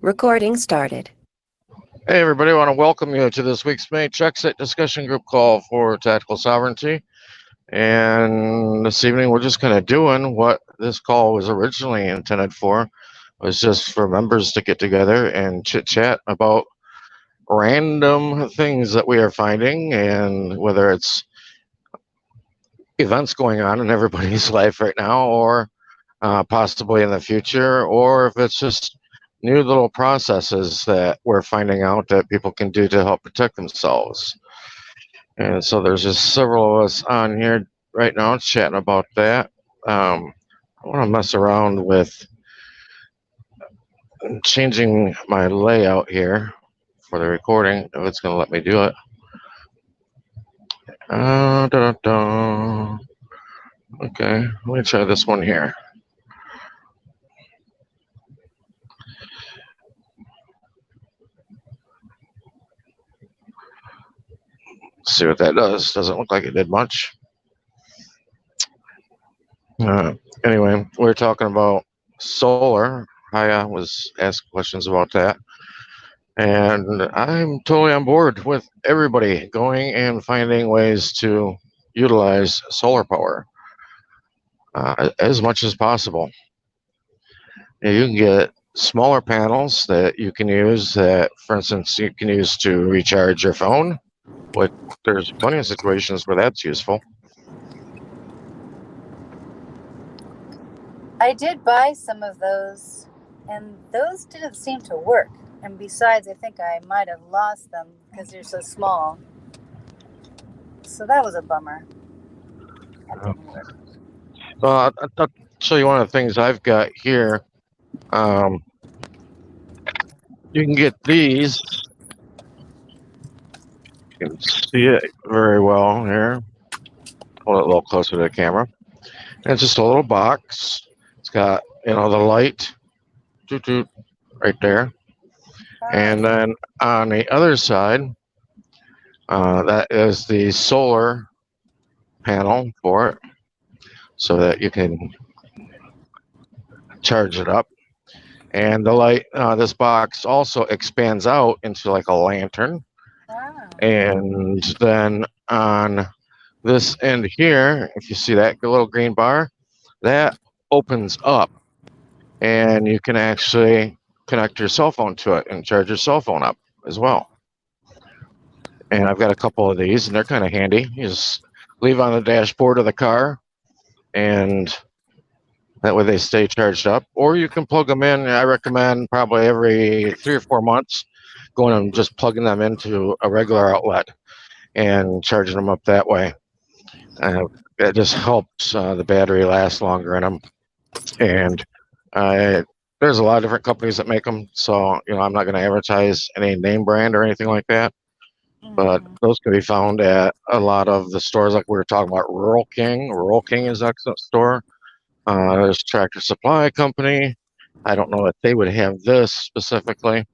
Recording started. Hey, everybody, I want to welcome you to this week's Matrexit discussion group call for tactical sovereignty. And this evening, we're just kind of doing what this call was originally intended for. It was just for members to get together and chit chat about random things that we are finding, and whether it's events going on in everybody's life right now, or possibly in the future, or if it's just new little processes that we're finding out that people can do to help protect themselves. And so there's just several of us on here right now chatting about that. I want to mess around with changing my layout here for the recording, if it's going to let me do it. Da-da-da. Okay, let me try this one here. See what that does. Doesn't look like it did much. Anyway, we are talking about solar. Haya was asked questions about that. And I'm totally on board with everybody going and finding ways to utilize solar power as much as possible. You can get smaller panels that you can use that, for instance, you can use to recharge your phone, but there's plenty of situations where that's useful. I did buy some of those, and those didn't seem to work. And besides, I think I might have lost them because they're so small. So that was a bummer. That didn't work. Well, I'll show you one of the things I've got here. You can get these. You can see it very well here. Hold it a little closer to the camera. And it's just a little box. It's got, the light right there. And then on the other side, that is the solar panel for it, so that you can charge it up. And the light, this box also expands out into like a lantern. And then on this end here, if you see that little green bar, that opens up, and you can actually connect your cell phone to it and charge your cell phone up as well. And I've got a couple of these, and they're kind of handy. You just leave on the dashboard of the car, and that way they stay charged up. Or you can plug them in. I recommend probably every 3 or 4 months going and just plugging them into a regular outlet and charging them up that way. It just helps the battery last longer in them. And there's a lot of different companies that make them, so I'm not going to advertise any name brand or anything like that. But those can be found at a lot of the stores, like we were talking about. Rural King. Rural King is an excellent store. There's Tractor Supply Company. I don't know if they would have this specifically,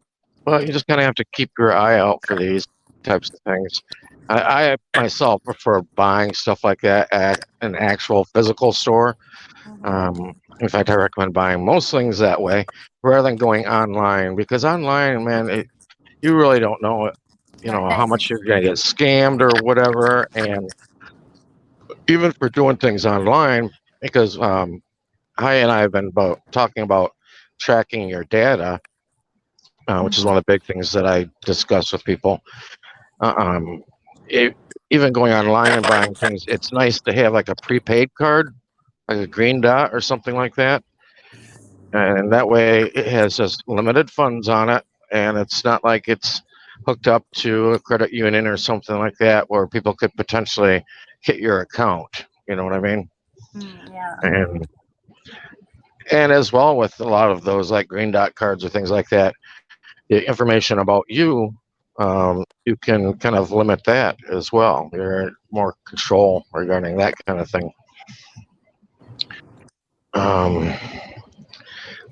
but you just kind of have to keep your eye out for these types of things. I myself prefer buying stuff like that at an actual physical store. In fact, I recommend buying most things that way rather than going online, because online, man, you really don't know how much you're going to get scammed or whatever. And even for doing things online, because Hi and I have been talking about tracking your data, which is one of the big things that I discuss with people. Even going online and buying things, it's nice to have like a prepaid card, like a green dot or something like that. And that way it has just limited funds on it, and it's not like it's hooked up to a credit union or something like that where people could potentially hit your account. You know what I mean? Yeah. And as well with a lot of those like green dot cards or things like that, the information about you, you can kind of limit that as well. You're in more control regarding that kind of thing.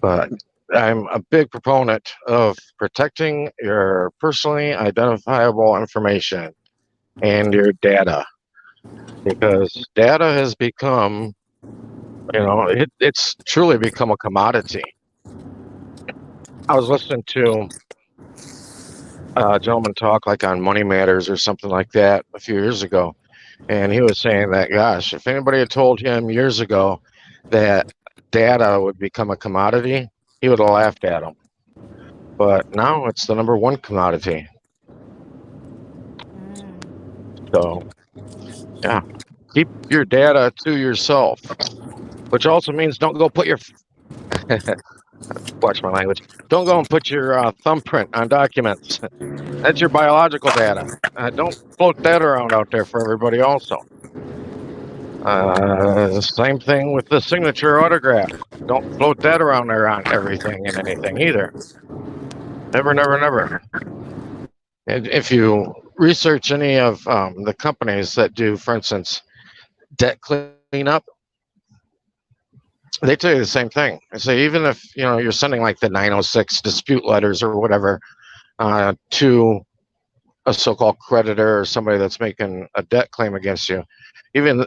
But I'm a big proponent of protecting your personally identifiable information and your data, because data has become, it's truly become a commodity. I was listening to a gentleman talk like on Money Matters or something like that a few years ago, and he was saying that, gosh, if anybody had told him years ago that data would become a commodity, he would have laughed at him. But now it's the number one commodity. Mm. So yeah, keep your data to yourself, which also means don't go put your watch my language. Don't go and put your thumbprint on documents. That's your biological data. Don't float that around out there for everybody. Also, same thing with the signature autograph. Don't float that around there on everything and anything either. Never, never, never. And if you research any of the companies that do, for instance, debt cleanup, they tell you the same thing. They say even if you're sending like the 906 dispute letters or whatever to a so-called creditor or somebody that's making a debt claim against you, even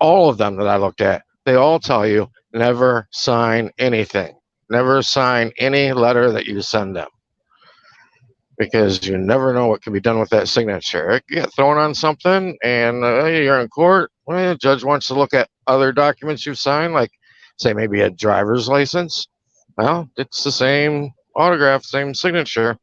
all of them that I looked at, they all tell you never sign anything, never sign any letter that you send them, because you never know what can be done with that signature. It can get thrown on something, and you're in court. Well, the judge wants to look at other documents you've signed, like say maybe a driver's license. Well, it's the same autograph, same signature.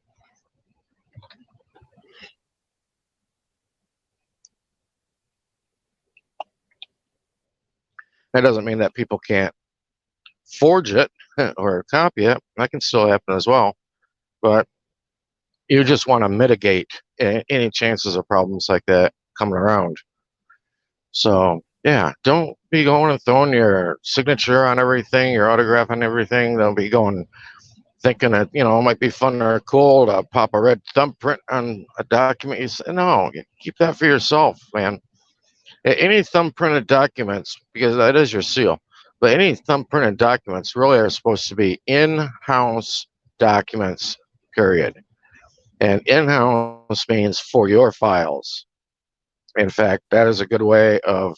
That doesn't mean that people can't forge it or copy it. That can still happen as well. But you just want to mitigate any chances of problems like that coming around. So, yeah, don't be going and throwing your signature on everything, your autograph on everything. Don't be going thinking that, it might be fun or cool to pop a red thumbprint on a document. You say, no, keep that for yourself, man. Any thumbprinted documents, because that is your seal, but any thumbprinted documents really are supposed to be in-house documents, period. And in-house means for your files. In fact, that is a good way of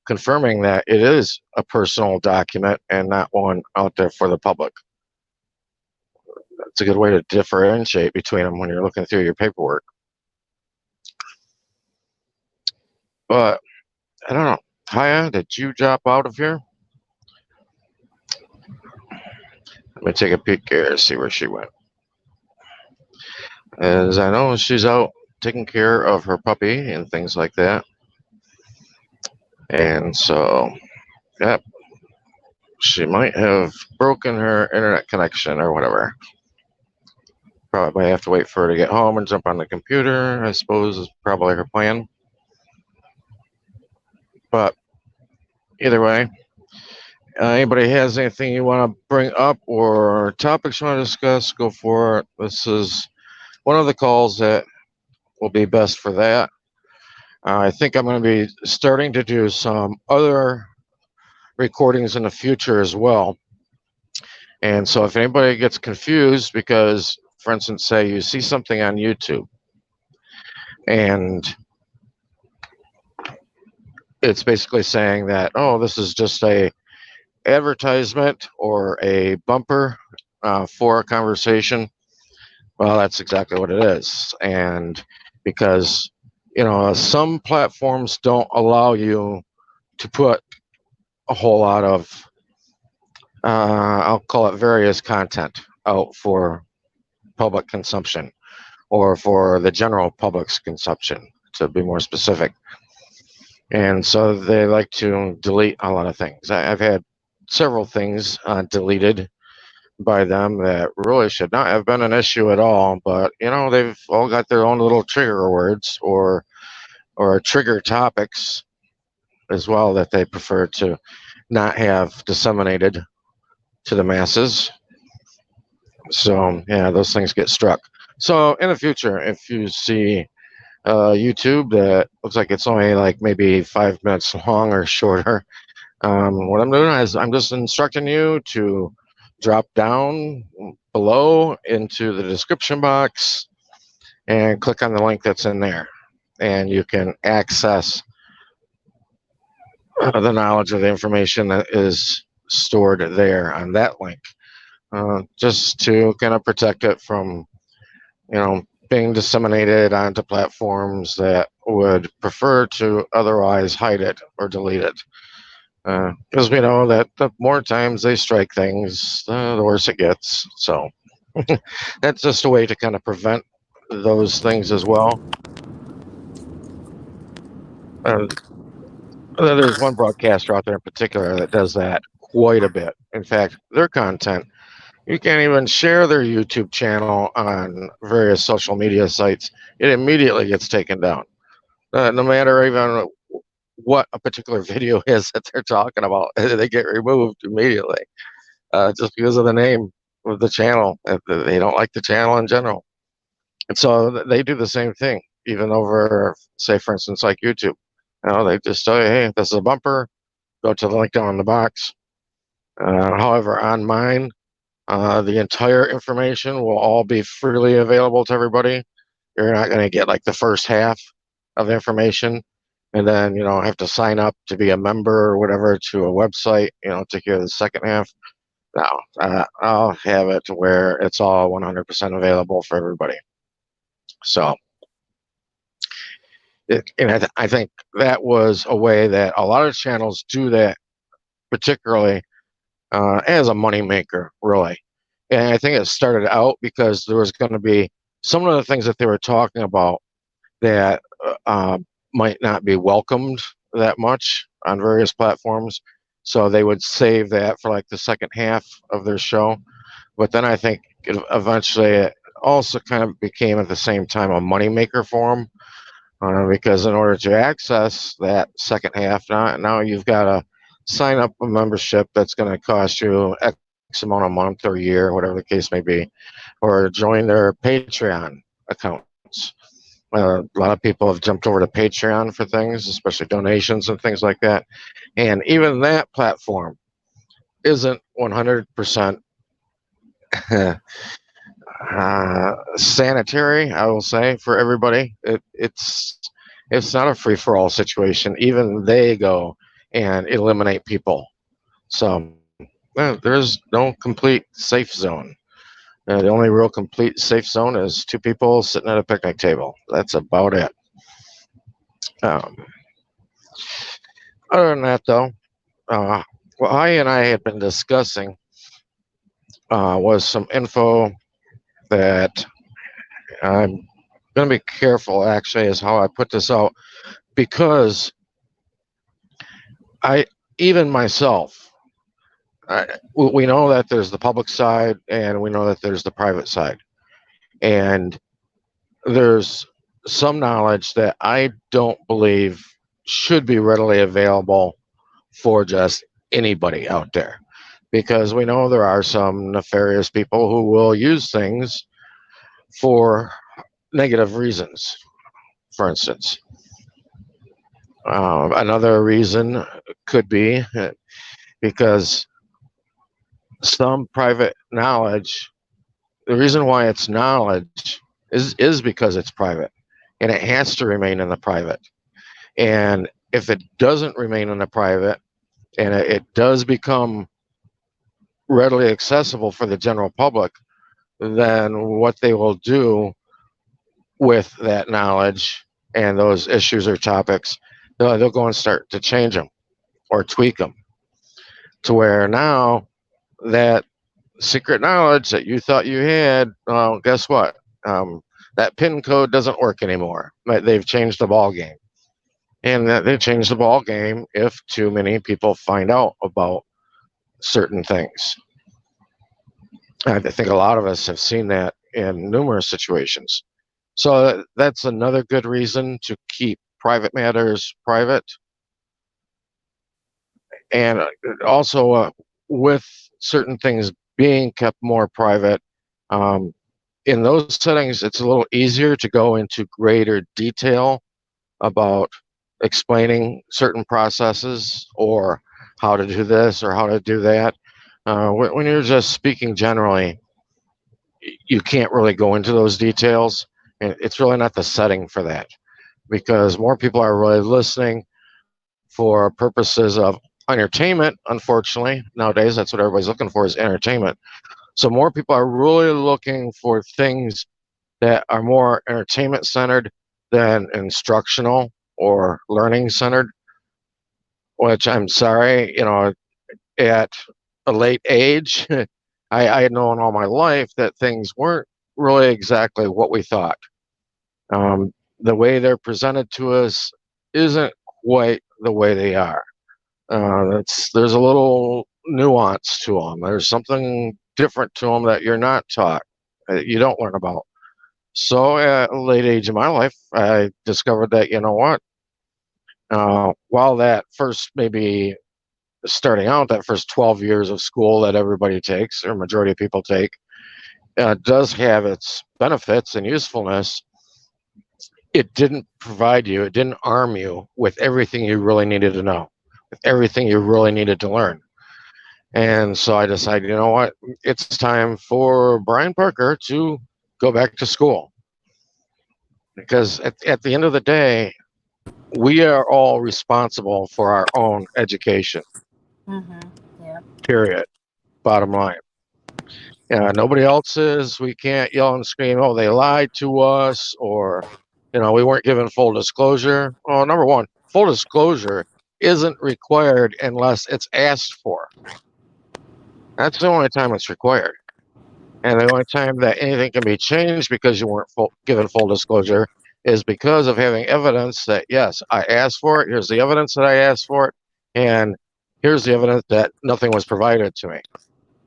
confirming that it is a personal document and not one out there for the public. It's a good way to differentiate between them when you're looking through your paperwork. But I don't know. Haya, did you drop out of here? Let me take a peek here, see where she went. As I know, she's out taking care of her puppy and things like that. And so, yep, she might have broken her internet connection or whatever. Probably have to wait for her to get home and jump on the computer, I suppose, is probably her plan. But either way, anybody has anything you want to bring up or topics you want to discuss, go for it. This is one of the calls that will be best for that. I think I'm going to be starting to do some other recordings in the future as well. And so if anybody gets confused because, for instance, say you see something on YouTube and it's basically saying that, oh, this is just a advertisement or a bumper for a conversation. Well, that's exactly what it is. And because, some platforms don't allow you to put a whole lot of, I'll call it various content out for public consumption or for the general public's consumption, to be more specific. And so they like to delete a lot of things. I've had several things deleted by them that really should not have been an issue at all, but they've all got their own little trigger words or trigger topics as well that they prefer to not have disseminated to the masses. So yeah, those things get struck. So in the future, if you see YouTube that looks like it's only like maybe 5 minutes long or shorter, what I'm doing is I'm just instructing you to drop down below into the description box and click on the link that's in there, and you can access the knowledge of the information that is stored there on that link. just to kind of protect it from, being disseminated onto platforms that would prefer to otherwise hide it or delete it. Because we know that the more times they strike things, the worse it gets. So that's just a way to kind of prevent those things as well. Uh, there's one broadcaster out there in particular that does that quite a bit. In fact, their content, you can't even share their YouTube channel on various social media sites. It immediately gets taken down. No matter even what a particular video is that they're talking about, they get removed immediately, just because of the name of the channel. They don't like the channel in general. And so they do the same thing, even over, say, for instance, like YouTube. They just tell you, hey, this is a bumper, go to the link down in the box. However, on mine, the entire information will all be freely available to everybody. You're not going to get like the first half of information and then, have to sign up to be a member or whatever to a website, to hear the second half. No, I'll have it to where it's all 100% available for everybody. So, I think that was a way that a lot of channels do that, particularly as a moneymaker, really. And I think it started out because there was going to be some of the things that they were talking about that might not be welcomed that much on various platforms. So they would save that for like the second half of their show. But then I think eventually it also kind of became at the same time a moneymaker for them, because in order to access that second half, now you've got to sign up a membership that's going to cost you X amount a month or a year, whatever the case may be, or join their Patreon accounts. A lot of people have jumped over to Patreon for things, especially donations and things like that. And even that platform isn't 100% sanitary, I will say, for everybody. It's not a free for all situation. Even they go and eliminate people. So there's no complete safe zone. The only real complete safe zone is two people sitting at a picnic table. That's about it. Um, Other than that, though, uh, what and I had been discussing was some info that I'm going to be careful, actually, is how I put this out, because I, even myself, we know that there's the public side and we know that there's the private side. And there's some knowledge that I don't believe should be readily available for just anybody out there, because we know there are some nefarious people who will use things for negative reasons. For instance, another reason could be because some private knowledge, the reason why it's knowledge is because it's private, and it has to remain in the private. And if it doesn't remain in the private and it does become readily accessible for the general public, then what they will do with that knowledge and those issues or topics, they'll go and start to change them or tweak them to where now that secret knowledge that you thought you had, well, guess what? That PIN code doesn't work anymore. They've changed the ball game, and that they changed the ball game if too many people find out about certain things. I think a lot of us have seen that in numerous situations. So that's another good reason to keep private matters private. And also, with certain things being kept more private, um, in those settings, it's a little easier to go into greater detail about explaining certain processes or how to do this or how to do that. When you're just speaking generally, you can't really go into those details. And it's really not the setting for that, because more people are really listening for purposes of entertainment. Unfortunately, nowadays, that's what everybody's looking for, is entertainment. So more people are really looking for things that are more entertainment centered than instructional or learning centered, which I'm sorry, at a late age, I had known all my life that things weren't really exactly what we thought. The way they're presented to us isn't quite the way they are. There's a little nuance to them. There's something different to them that you're not taught, that you don't learn about. So at a late age in my life, I discovered that, you know what, while that first maybe starting out, that first 12 years of school that everybody takes, or majority of people take, does have its benefits and usefulness, it didn't provide you, it didn't arm you with everything you really needed to know, with everything you really needed to learn. And so I decided, you know what, it's time for Brian Parker to go back to school. Because at the end of the day, we are all responsible for our own education, Mm-hmm. Yeah. period. Bottom line. Nobody else is. We can't yell and scream, oh, they lied to us, or, we weren't given full disclosure. Well, number one, full disclosure isn't required unless it's asked for. That's the only time it's required. And the only time that anything can be changed because you weren't given full disclosure is because of having evidence that, yes, I asked for it. Here's the evidence that I asked for it. And here's the evidence that nothing was provided to me.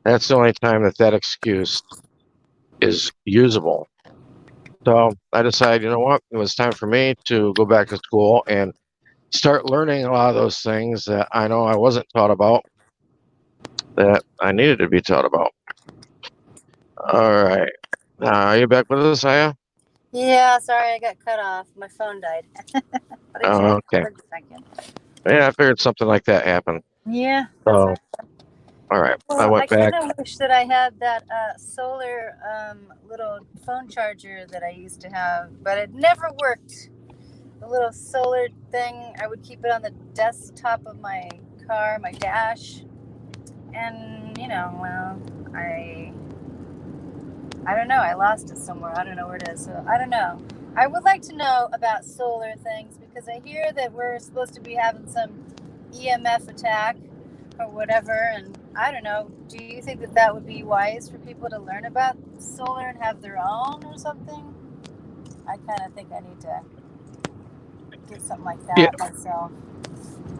That's the only time that that excuse is usable. So I decided, you know what? It was time for me to go back to school and start learning a lot of those things that I know I wasn't taught about, that I needed to be taught about. All right. Are you back with us, Aya? Yeah, sorry, I got cut off. My phone died. But I checked Okay. for a second. Yeah, I figured something like that happened. Yeah, that's So, right. all right. I Well, I went kind back. of wish that I had that solar little phone charger that I used to have, but it never worked. The little solar thing, I would keep it on the desktop of my car, my dash, and well, I don't know. I lost it somewhere. I don't know where it is. So I don't know. I would like to know about solar things because I hear that we're supposed to be having some EMF attack or whatever. And I don't know. Do you think that that would be wise for people to learn about solar and have their own or something? I kind of think I need to get something like Yeah, that myself.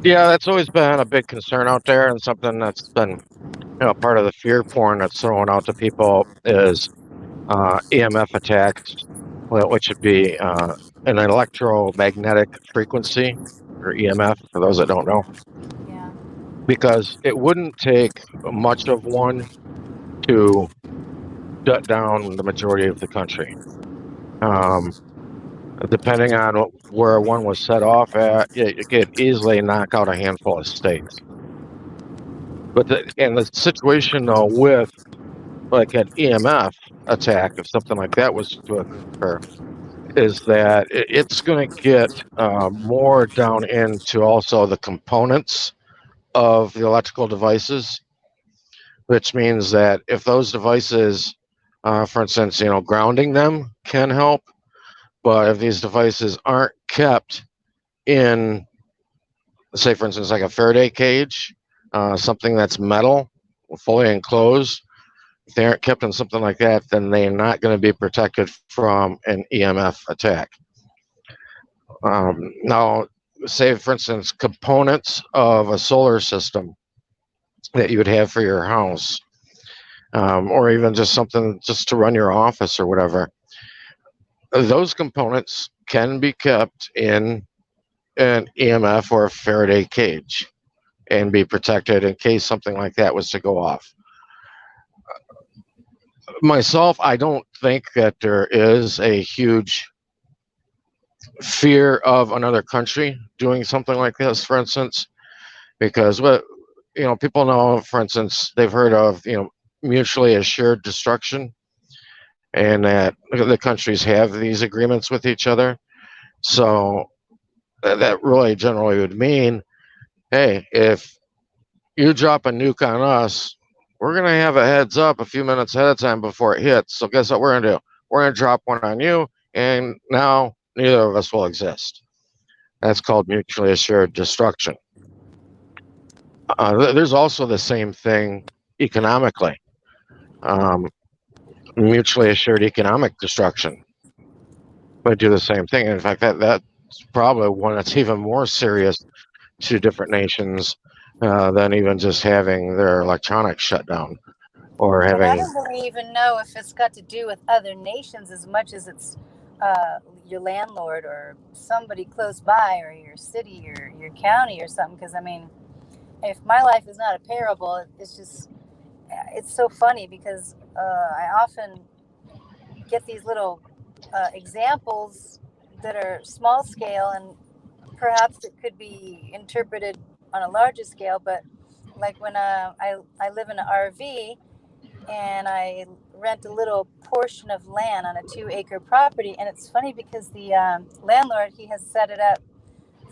yeah, that's always been a big concern out there, and something that's been, part of the fear porn that's thrown out to people is EMF attacks, which would be an electromagnetic frequency, or EMF, for those that don't know, Yeah. because it wouldn't take much of one to shut down the majority of the country. Um, Depending on where one was set off at, it could easily knock out a handful of states. But the situation though with like an EMF attack, if something like that was to occur, is that it's going to get more down into also the components of the electrical devices, which means that if those devices, for instance, grounding them can help, but if these devices aren't kept in, say, for instance, like a Faraday cage, something that's metal, fully enclosed, if they aren't kept in something like that, then they're not going to be protected from an EMF attack. Now, say, for instance, components of a solar system that you would have for your house, or even just something just to run your office or whatever, those components can be kept in an EMF or a Faraday cage and be protected in case something like that was to go off. Myself, I don't think that there is a huge fear of another country doing something like this, for instance, because what people know, for instance, they've heard of mutually assured destruction, and that the countries have these agreements with each other. So that really generally would mean, hey, if you drop a nuke on us, we're going to have a heads up a few minutes ahead of time before it hits. So guess what we're going to do? We're going to drop one on you, and now neither of us will exist. That's called mutually assured destruction. There's also the same thing economically. Um, Mutually assured economic destruction. They do the same thing. In fact, that's probably one that's even more serious to different nations than even just having their electronics shut down or And I having. don't really even know if it's got to do with other nations as much as it's your landlord or somebody close by or your city or your county or something. Because, I mean, if my life is not a parable, it's just, it's so funny because I often get these little examples that are small scale and perhaps it could be interpreted on a larger scale. But like when I live in an RV and I rent a little portion of land on a 2 acre property. And it's funny because the landlord, he has set it up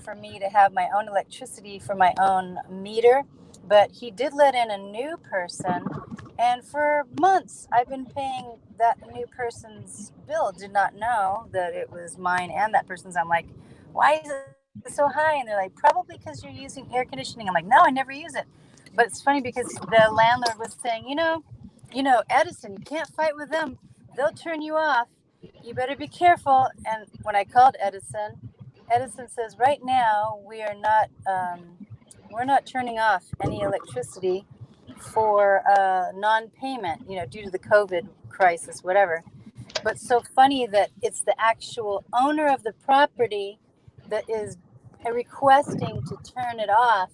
for me to have my own electricity for my own meter. But he did let in a new person. And for months, I've been paying that new person's bill. Did not know that it was mine and that person's. I'm like, why is it so high? And they're like, probably because you're using air conditioning. I'm like, no, I never use it. But it's funny because the landlord was saying, Edison, you can't fight with them. They'll turn you off. You better be careful. And when I called Edison, Edison says, right now we're not turning off any electricity for non-payment, due to the COVID crisis, whatever. But so funny that it's the actual owner of the property that is requesting to turn it off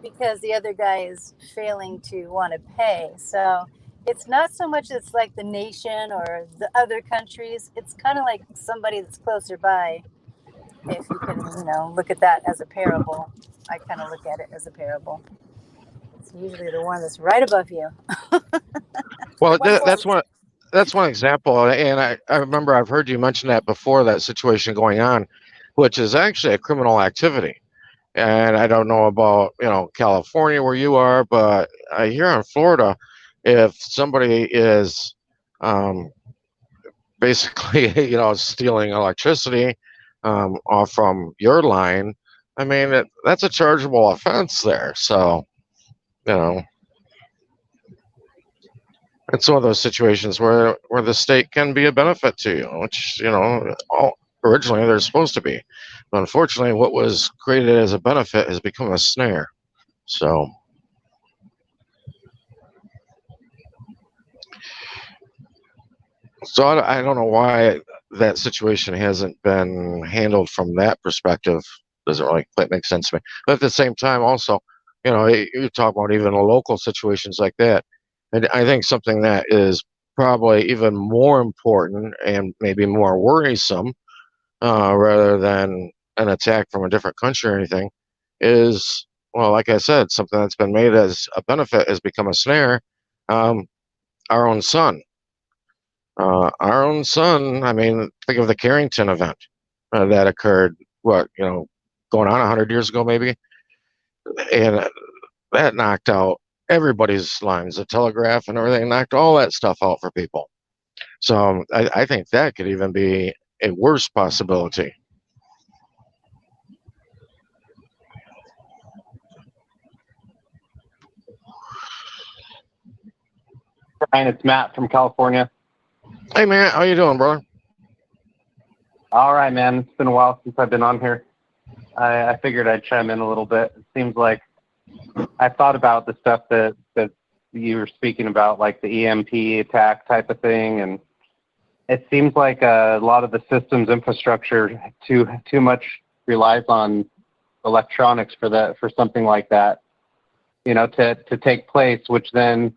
because the other guy is failing to want to pay. So it's not so much it's like the nation or the other countries. It's kind of like somebody that's closer by. If you can, look at that as a parable. I kind of look at it as a parable. It's usually the one that's right above you. Well, One more. that's one example, and I remember I've heard you mention that before. That situation going on, which is actually a criminal activity. And I don't know about California where you are, but here in Florida, if somebody is um, basically stealing electricity off from your line, I mean that's a chargeable offense there. So you know it's one of those situations where the state can be a benefit to you, which originally they're supposed to be. But unfortunately, what was created as a benefit has become a snare. So. So I don't know why that situation hasn't been handled from that perspective. Doesn't really quite make sense to me. But at the same time, also, you talk about even local situations like that, and I think something that is probably even more important and maybe more worrisome, rather than an attack from a different country or anything, is, well, like I said, something that's been made as a benefit has become a snare. Um, our own sun. Our own son, I mean, think of the Carrington event that occurred, going on 100 years ago, maybe? And that knocked out everybody's lines, the telegraph and everything, knocked all that stuff out for people. So I think that could even be a worse possibility. Ryan, it's Matt from California. Hey, man, how you doing, brother? All right, man. It's been a while since I've been on here. I figured I'd chime in a little bit. It seems like I thought about the stuff that you were speaking about, like the EMP attack type of thing, and it seems like a lot of the systems infrastructure too much relies on electronics for something like that, to take place, which then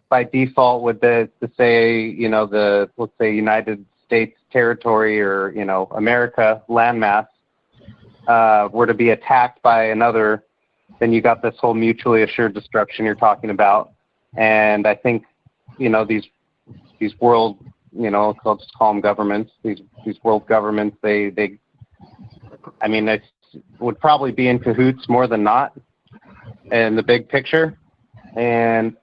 by default would to say, let's say United States territory or, America landmass were to be attacked by another, then you got this whole mutually assured destruction you're talking about. And I think, these world, I'll just call them governments, these world governments, they would probably be in cahoots more than not in the big picture. And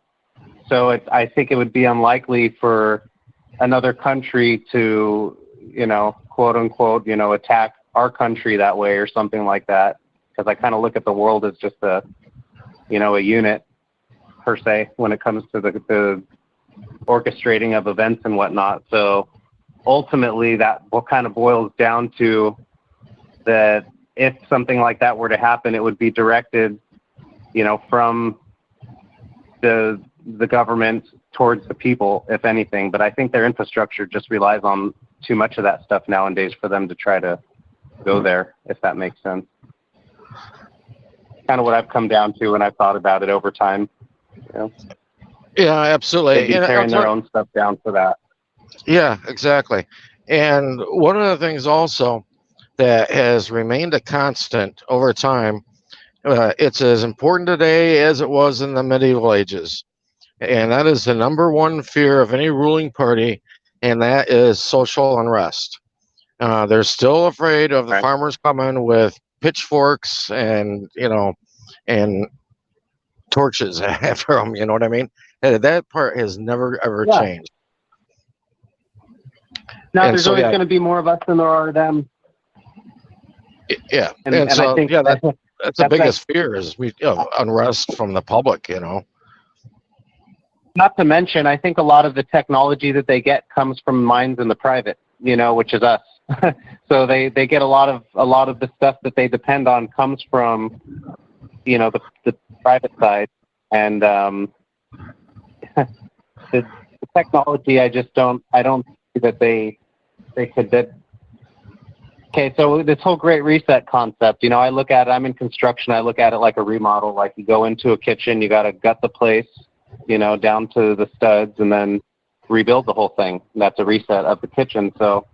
so I think it would be unlikely for another country to, quote unquote, attack our country that way or something like that. Because I kind of look at the world as just a unit per se when it comes to the orchestrating of events and whatnot. So ultimately, that what kind of boils down to that if something like that were to happen, it would be directed, from the government towards the people, if anything. But I think their infrastructure just relies on too much of that stuff nowadays for them to try to go there, if that makes sense. Kind of what I've come down to when I've thought about it over time. Yeah, absolutely. They'd be tearing their own stuff down for that. Yeah, exactly. And one of the things also that has remained a constant over time, it's as important today as it was in the medieval ages. And that is the number one fear of any ruling party, and that is social unrest. They're still afraid of the farmers coming with pitchforks and and torches after them. You know what I mean? That part has never ever changed. Now there's always going to be more of us than there are them. Yeah, and so I think that's the biggest fear is unrest from the public. Not to mention, I think a lot of the technology that they get comes from minds in the private, which is us. So they get a lot of the stuff that they depend on comes from, the private side, and the technology. I don't see that they could. Okay, so this whole Great Reset concept, I look at it. I'm in construction. I look at it like a remodel. Like you go into a kitchen, you got to gut the place, down to the studs, and then rebuild the whole thing. That's a reset of the kitchen. So,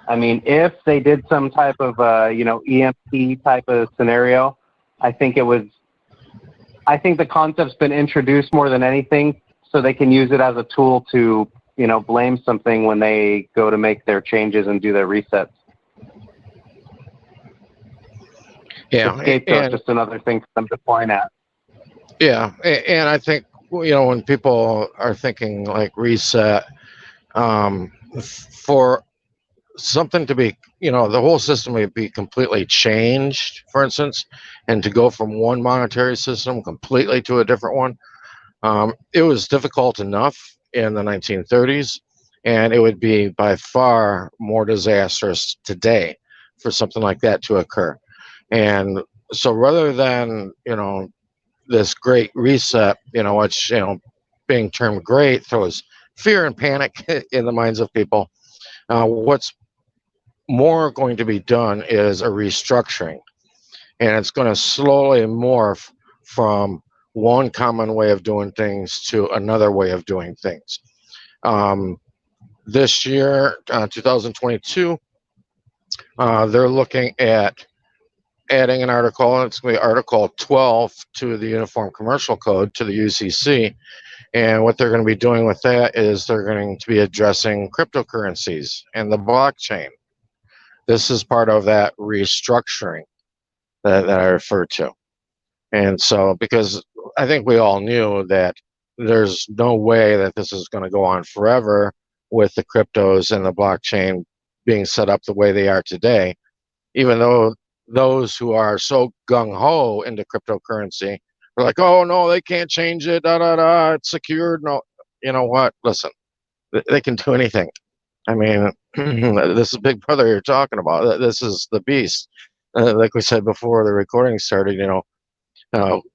I mean, if they did some type of, EMP type of scenario, I think the concept's been introduced more than anything, so they can use it as a tool to, blame something when they go to make their changes and do their resets. Yeah, and just another thing for them to point at. Yeah, and I think when people are thinking like reset, for something to be, the whole system would be completely changed, for instance, and to go from one monetary system completely to a different one, it was difficult enough in the 1930s, and it would be by far more disastrous today for something like that to occur. And so rather than, this great reset, which, being termed great, throws fear and panic in the minds of people, what's more going to be done is a restructuring. And it's going to slowly morph from one common way of doing things to another way of doing things. This year, 2022, they're looking at adding an article, and it's going to be Article 12 to the Uniform Commercial Code, to the UCC. And what they're going to be doing with that is they're going to be addressing cryptocurrencies and the blockchain. This is part of that restructuring that I referred to. And so, because I think we all knew that there's no way that this is going to go on forever with the cryptos and the blockchain being set up the way they are today, even though those who are so gung-ho into cryptocurrency are like, oh, no, they can't change it, it's secured. No, you know what? Listen, they can do anything. I mean, this is Big Brother you're talking about. This is the beast. Like we said before the recording started,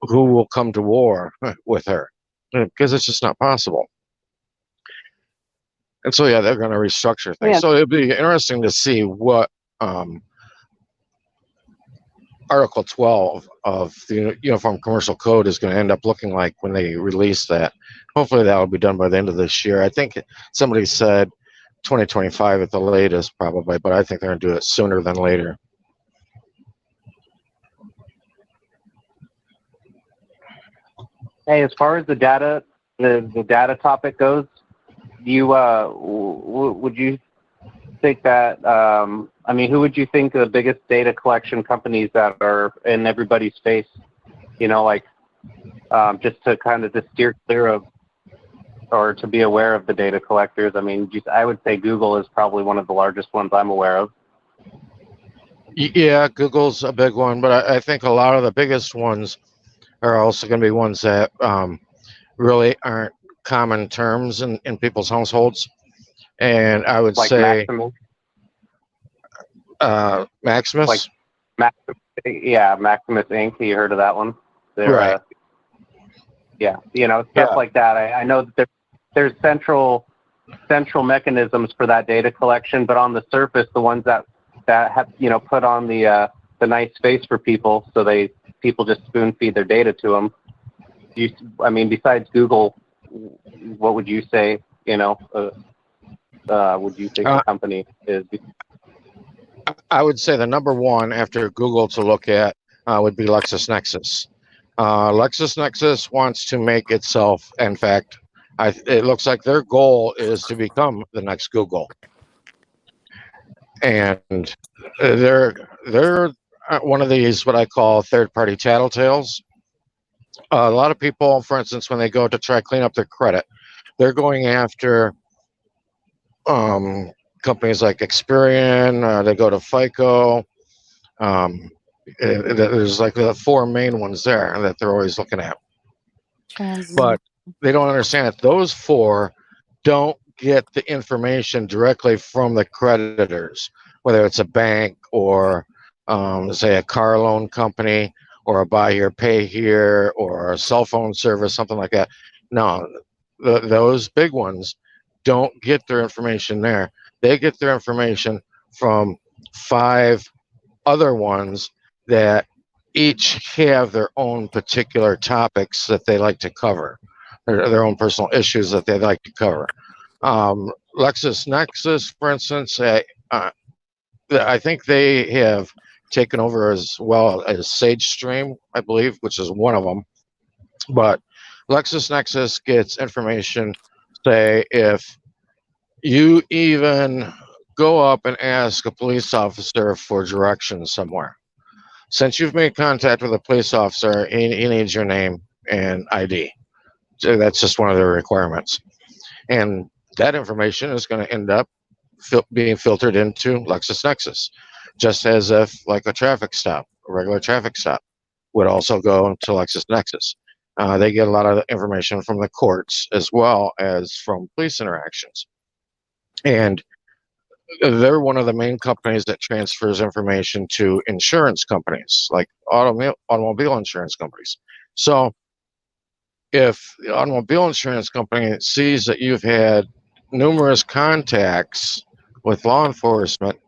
who will come to war with her? Because it's just not possible. And so, yeah, they're going to restructure things. Yeah. So it'll be interesting to see what Article 12 of the Uniform Commercial Code is going to end up looking like when they release that. Hopefully that will be done by the end of this year. I think somebody said 2025 at the latest, probably, but I think they're going to do it sooner than later. Hey, as far as the data topic goes, would you think that, who would you think are the biggest data collection companies that are in everybody's face, just to kind of just steer clear of or to be aware of the data collectors? I mean, I would say Google is probably one of the largest ones I'm aware of. Yeah, Google's a big one, but I think a lot of the biggest ones are also going to be ones that really aren't common terms in people's households. And I would Like say Maximus? Maximus. Like Maximus, yeah, Maximus Inc. You heard of that one? They're, Right. yeah, stuff like that. I know that there's central mechanisms for that data collection, but on the surface, the ones that have put on the nice face for people, so people just spoon feed their data to them. Besides Google, what would you say? Would you think the company is? I would say the number one after Google to look at would be LexisNexis. LexisNexis wants to make itself, in fact, it looks like their goal is to become the next Google. And they're one of these, what I call third-party tattletales. A lot of people, for instance, when they go to try to clean up their credit, they're going after companies like Experian. They go to FICO. There's like the four main ones there that they're always looking at. But they don't understand that those four don't get the information directly from the creditors, whether it's a bank or say a car loan company or a buy here, pay here, or a cell phone service, something like that. No, those big ones don't get their information there. They get their information from 5 other ones that each have their own particular topics that they like to cover, their own personal issues that they like to cover. LexisNexis, for instance, I think they have taken over as well as SageStream, I believe, which is one of them. But LexisNexis gets information, say, if you even go up and ask a police officer for directions somewhere. Since you've made contact with a police officer, he needs your name and ID. So that's just one of their requirements. And that information is going to end up being filtered into LexisNexis, just as if like a traffic stop, a regular traffic stop, would also go to LexisNexis. They get a lot of information from the courts as well as from police interactions. And they're one of the main companies that transfers information to insurance companies, like automobile insurance companies. So if the automobile insurance company sees that you've had numerous contacts with law enforcement,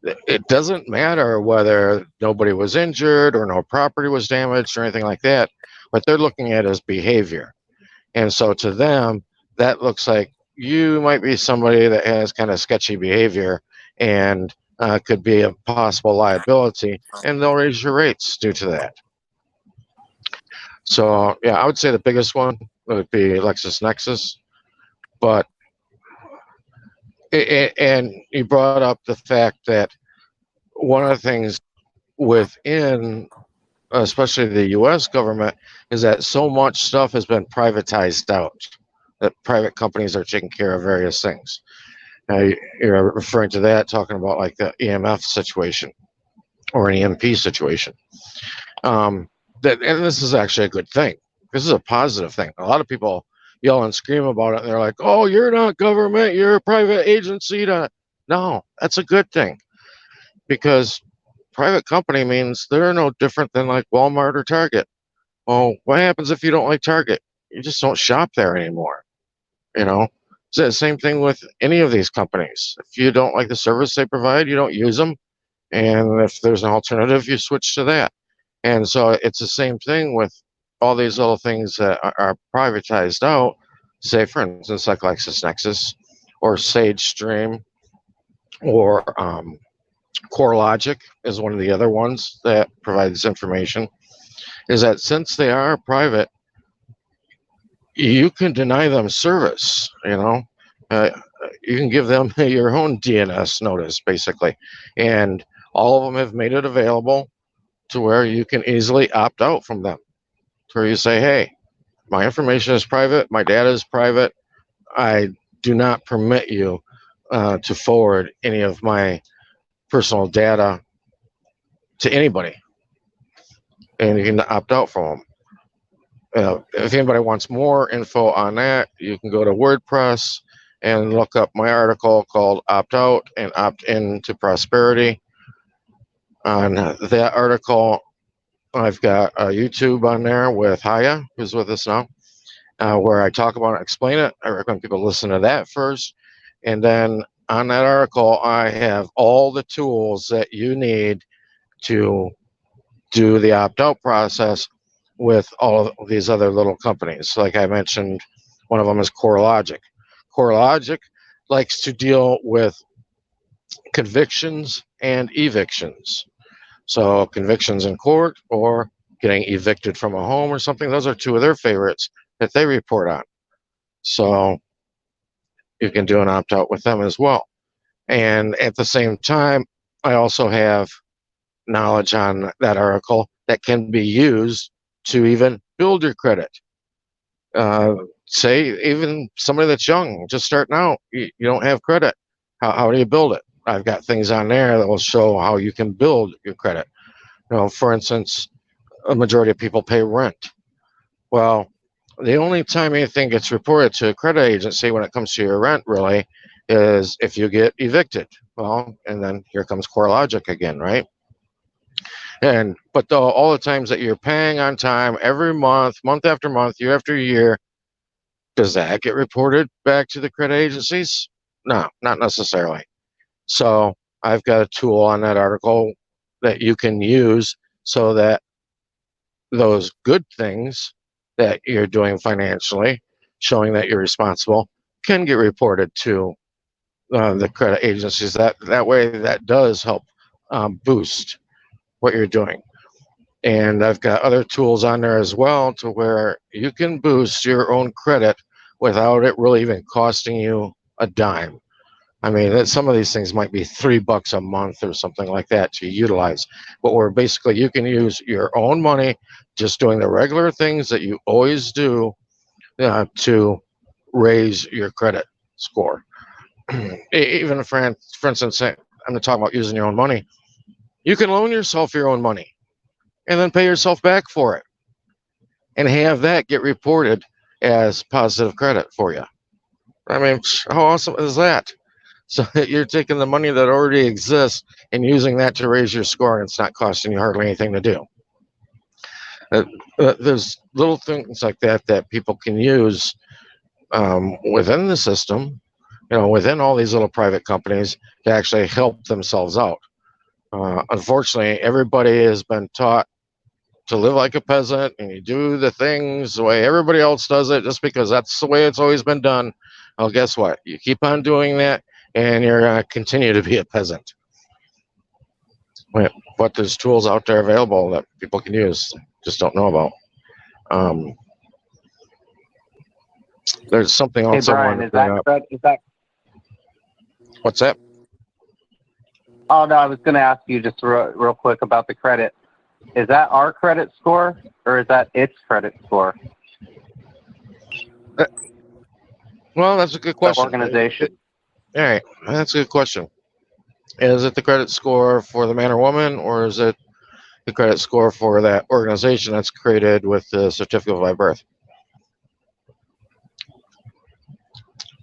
it doesn't matter whether nobody was injured or no property was damaged or anything like that. What they're looking at is behavior. And so to them, that looks like you might be somebody that has kind of sketchy behavior and could be a possible liability, and they'll raise your rates due to that. So, yeah, I would say the biggest one would be LexisNexis. But, and you brought up the fact that one of the things within, especially the U.S. government, is that so much stuff has been privatized out, that private companies are taking care of various things. Now, you're referring to that, talking about like the EMF situation or an EMP situation. And this is actually a good thing. This is a positive thing. A lot of people yell and scream about it, and they're like, oh, you're not government, you're a private agency. No, that's a good thing, because private company means they're no different than like Walmart or Target. Well, what happens if you don't like Target? You just don't shop there anymore. It's the same thing with any of these companies. If you don't like the service they provide, you don't use them. And if there's an alternative, you switch to that. And so it's the same thing with all these little things that are privatized out. Say, for instance, like LexisNexis or SageStream or CoreLogic is one of the other ones that provides information, is that since they are private, you can deny them service. You can give them your own DNS notice, basically. And all of them have made it available to where you can easily opt out from them, where you say, hey, my information is private, my data is private, I do not permit you to forward any of my personal data to anybody, and you can opt out from them. If anybody wants more info on that, you can go to WordPress and look up my article called Opt Out and Opt In to Prosperity. On that article, I've got a YouTube on there with Haya, who's with us now, where I talk about it and explain it. I recommend people listen to that first. And then on that article, I have all the tools that you need to do the opt out process with all of these other little companies. Like I mentioned, one of them is CoreLogic. CoreLogic likes to deal with convictions and evictions. So convictions in court or getting evicted from a home or something, those are two of their favorites that they report on. So you can do an opt out with them as well. And at the same time, I also have knowledge on that article that can be used to even build your credit. Say, even somebody that's young, just starting out, you don't have credit. How do you build it? I've got things on there that will show how you can build your credit. For instance, a majority of people pay rent. Well, the only time anything gets reported to a credit agency when it comes to your rent really is if you get evicted. Well, and then here comes CoreLogic again, right? But all the times that you're paying on time every month, month after month, year after year, does that get reported back to the credit agencies? No, not necessarily. So I've got a tool on that article that you can use so that those good things that you're doing financially, showing that you're responsible, can get reported to the credit agencies. That way, that does help boost what you're doing. And I've got other tools on there as well to where you can boost your own credit without it really even costing you a dime. I mean, some of these things might be $3 a month or something like that to utilize, but where basically you can use your own money, just doing the regular things that you always do to raise your credit score. Even for instance, I'm going to talk about using your own money. You can loan yourself your own money and then pay yourself back for it and have that get reported as positive credit for you. I mean, how awesome is that? So you're taking the money that already exists and using that to raise your score, and it's not costing you hardly anything to do. There's little things like that people can use within the system, within all these little private companies to actually help themselves out. Unfortunately, everybody has been taught to live like a peasant and you do the things the way everybody else does it just because that's the way it's always been done. Well, guess what? You keep on doing that and you're going to continue to be a peasant. But there's tools out there available that people can use, just don't know about. There's something else Hey, I Brian, wanted to bring up. is that? What's that? Oh no, I was going to ask you just real quick about the credit. Is that our credit score or is that its credit score? Well, that's a good question. The organization. All right, that's a good question. Is it the credit score for the man or woman, or is it the credit score for that organization that's created with the certificate by birth?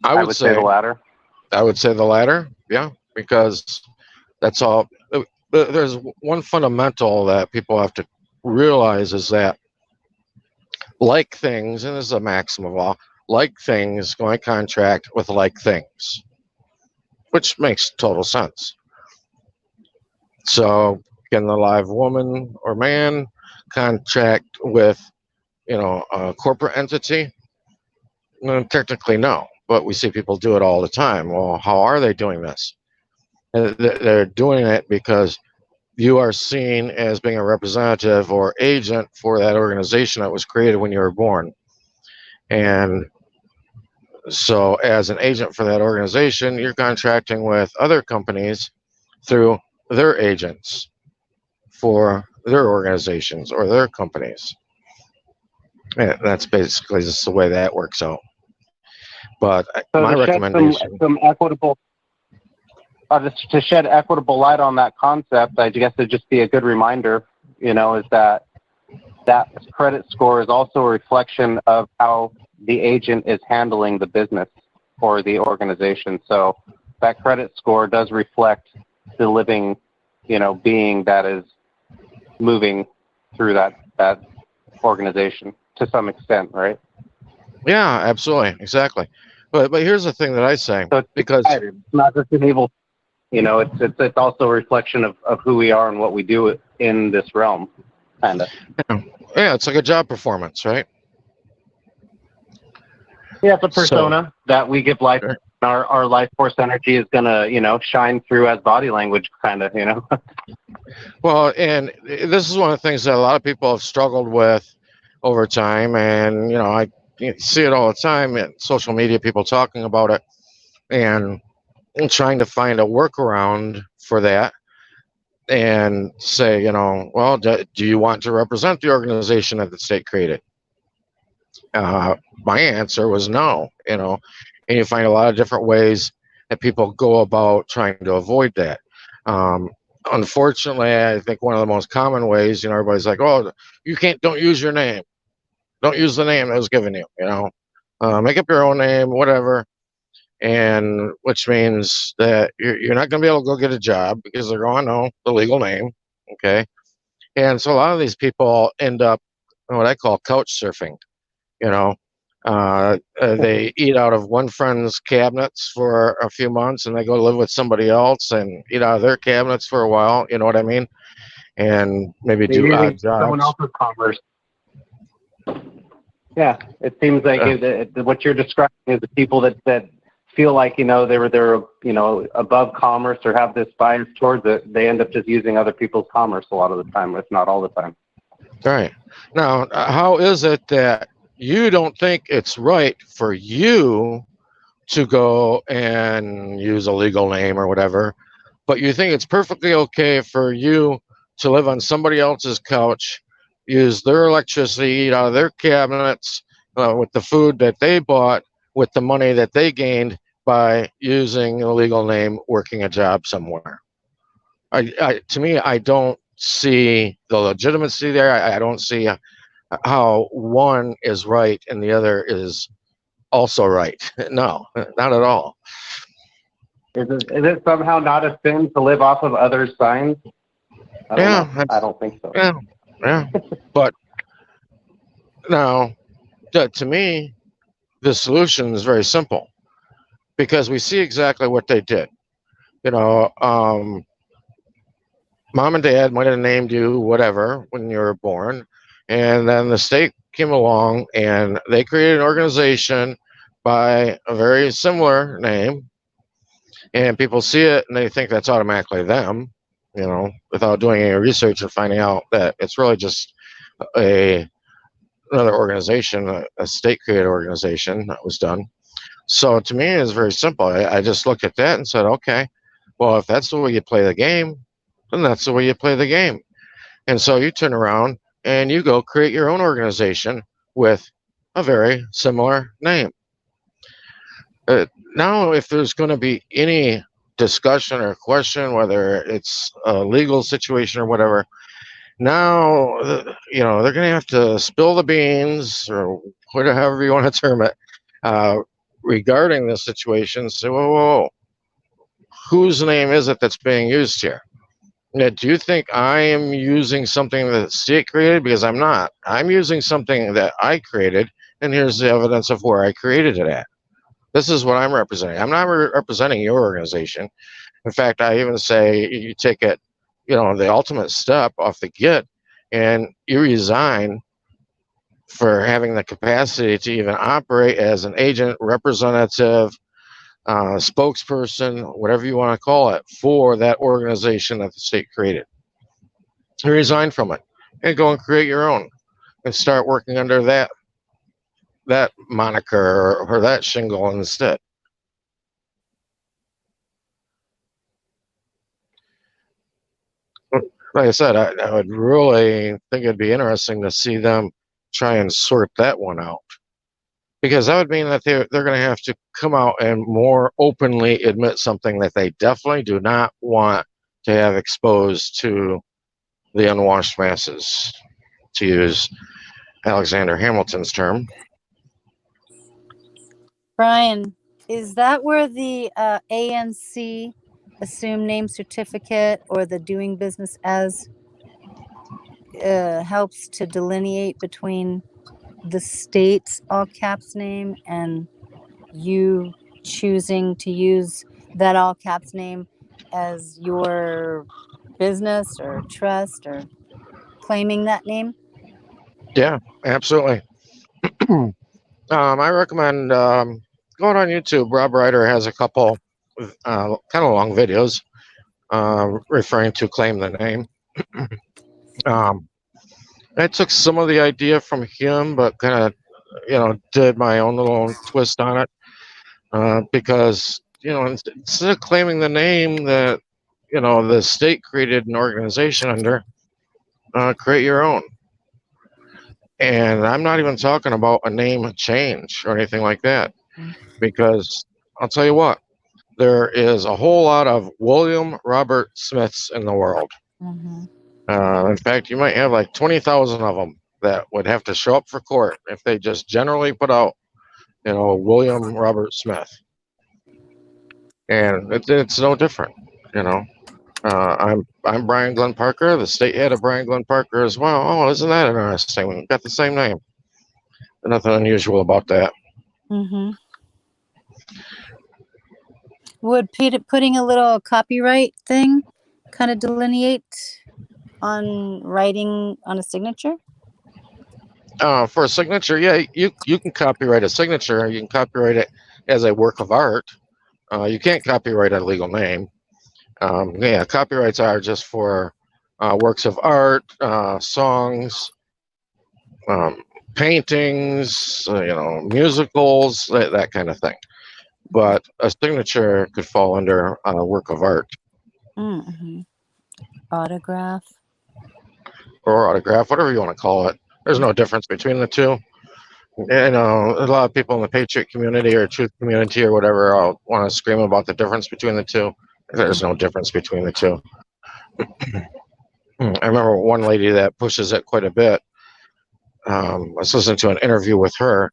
I would say the latter. I would say the latter, yeah, because that's all. There's one fundamental that people have to realize is that like things, and this is a maxim of all, like things going contract with like things, which makes total sense. So can the live woman or man contract with, a corporate entity? Well, technically, no, but we see people do it all the time. Well, how are they doing this? They're doing it because you are seen as being a representative or agent for that organization that was created when you were born. And so as an agent for that organization, you're contracting with other companies through their agents for their organizations or their companies. And that's basically just the way that works out. But So my to shed recommendation, some equitable, to shed equitable light on that concept, I guess it'd just be a good reminder, is that credit score is also a reflection of how the agent is handling the business or the organization. So that credit score does reflect the living, being that is moving through that organization to some extent, right? yeah, absolutely, exactly. But here's the thing that I say, So it's not just an evil, it's also a reflection of who we are and what we do in this realm, kind of. Yeah, it's like a job performance, right? Yeah, it's a persona that we give life. Our life force energy is gonna, shine through as body language, kind of, Well, and this is one of the things that a lot of people have struggled with over time, and I see it all the time in social media, people talking about it, and trying to find a workaround for that, and say, well, do you want to represent the organization that the state created? My answer was no, and you find a lot of different ways that people go about trying to avoid that. Um, Unfortunately, I think one of the most common ways, everybody's like, oh, don't use your name. Don't use the name that was given you, make up your own name, whatever. And which means that you're not going to be able to go get a job because they're going, no, the legal name. Okay. And so a lot of these people end up what I call couch surfing. You know, they eat out of one friend's cabinets for a few months, and they go live with somebody else and eat out of their cabinets for a while. You know what I mean? And maybe they're do using odd someone jobs. else's commerce. Yeah, it seems like what you're describing is the people that feel like they're above commerce or have this bias towards it. They end up just using other people's commerce a lot of the time, if not all the time. Right. Now, how is it that you don't think it's right for you to go and use a legal name or whatever, but you think it's perfectly okay for you to live on somebody else's couch, use their electricity, eat out of their cabinets with the food that they bought, with the money that they gained by using a legal name, working a job somewhere? To me, I don't see the legitimacy there. I don't see how one is right and the other is also right. No, not at all. Is it somehow not a sin to live off of others' signs? I don't know. I don't think so. Yeah. But now, to me, the solution is very simple because we see exactly what they did. Mom and dad might have named you whatever when you were born, and then the state came along and they created an organization by a very similar name, and people see it and they think that's automatically them, without doing any research and finding out that it's really just another organization, a state created organization that was done. So to me, it's very simple. I just looked at that and said, okay, well, if that's the way you play the game, then that's the way you play the game. And so you turn around and you go create your own organization with a very similar name. Now, if there's going to be any discussion or question, whether it's a legal situation or whatever, now, they're going to have to spill the beans or whatever you want to term it regarding this situation. Say, whoa, whoa, whoa, whose name is it that's being used here? Now, do you think I am using something that the state created? Because I'm not. I'm using something that I created, and here's the evidence of where I created it at. This is what I'm representing. I'm not representing your organization. In fact, I even say you take it, the ultimate step off the get, and you resign for having the capacity to even operate as an agent, representative, spokesperson, whatever you want to call it, for that organization that the state created. You resign from it and go and create your own and start working under that moniker or that shingle instead. Like I said, I would really think it'd be interesting to see them try and sort that one out. because that would mean that they're going to have to come out and more openly admit something that they definitely do not want to have exposed to the unwashed masses, to use Alexander Hamilton's term. Brian, is that where the ANC assumed name certificate or the doing business as helps to delineate between the state's all caps name and you choosing to use that all caps name as your business or trust or claiming that name? Yeah, absolutely. I recommend going on YouTube. Rob Ryder has a couple kind of long videos referring to claim the name. I took some of the idea from him, but kind of, did my own little twist on it because, instead of claiming the name that, the state created an organization under, create your own. And I'm not even talking about a name change or anything like that, because I'll tell you what, there is a whole lot of William Robert Smiths in the world. Mm-hmm. In fact, you might have like 20,000 of them that would have to show up for court if they just generally put out, William Robert Smith. And it's no different, you know. I'm Brian Glenn Parker. The state had a Brian Glenn Parker as well. Oh, isn't that interesting? We've got the same name. Nothing unusual about that. Mm-hmm. Would putting a little copyright thing kind of delineate on writing on a signature? For a signature, yeah, you can copyright a signature. You can copyright it as a work of art. You can't copyright a legal name. Yeah, copyrights are just for works of art, songs, paintings, musicals, that kind of thing. But a signature could fall under a work of art. Mm-hmm. Autograph. Or autograph, whatever you want to call it. There's no difference between the two. A lot of people in the Patriot community or Truth community or whatever want to scream about the difference between the two. There's no difference between the two. I remember one lady that pushes it quite a bit. I was listening to an interview with her,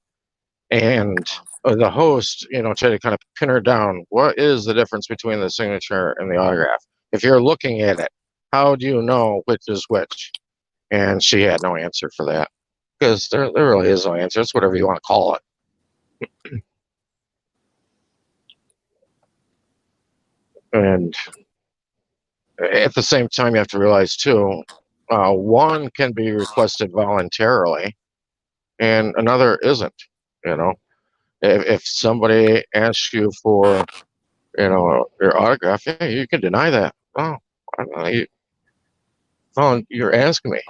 and the host, tried to kind of pin her down. What is the difference between the signature and the autograph? If you're looking at it, how do you know which is which? And she had no answer for that, because there really is no answer. It's whatever you want to call it. And at the same time, you have to realize too, one can be requested voluntarily, and another isn't. If somebody asks you for, your autograph, yeah, you can deny that. Oh, you're asking me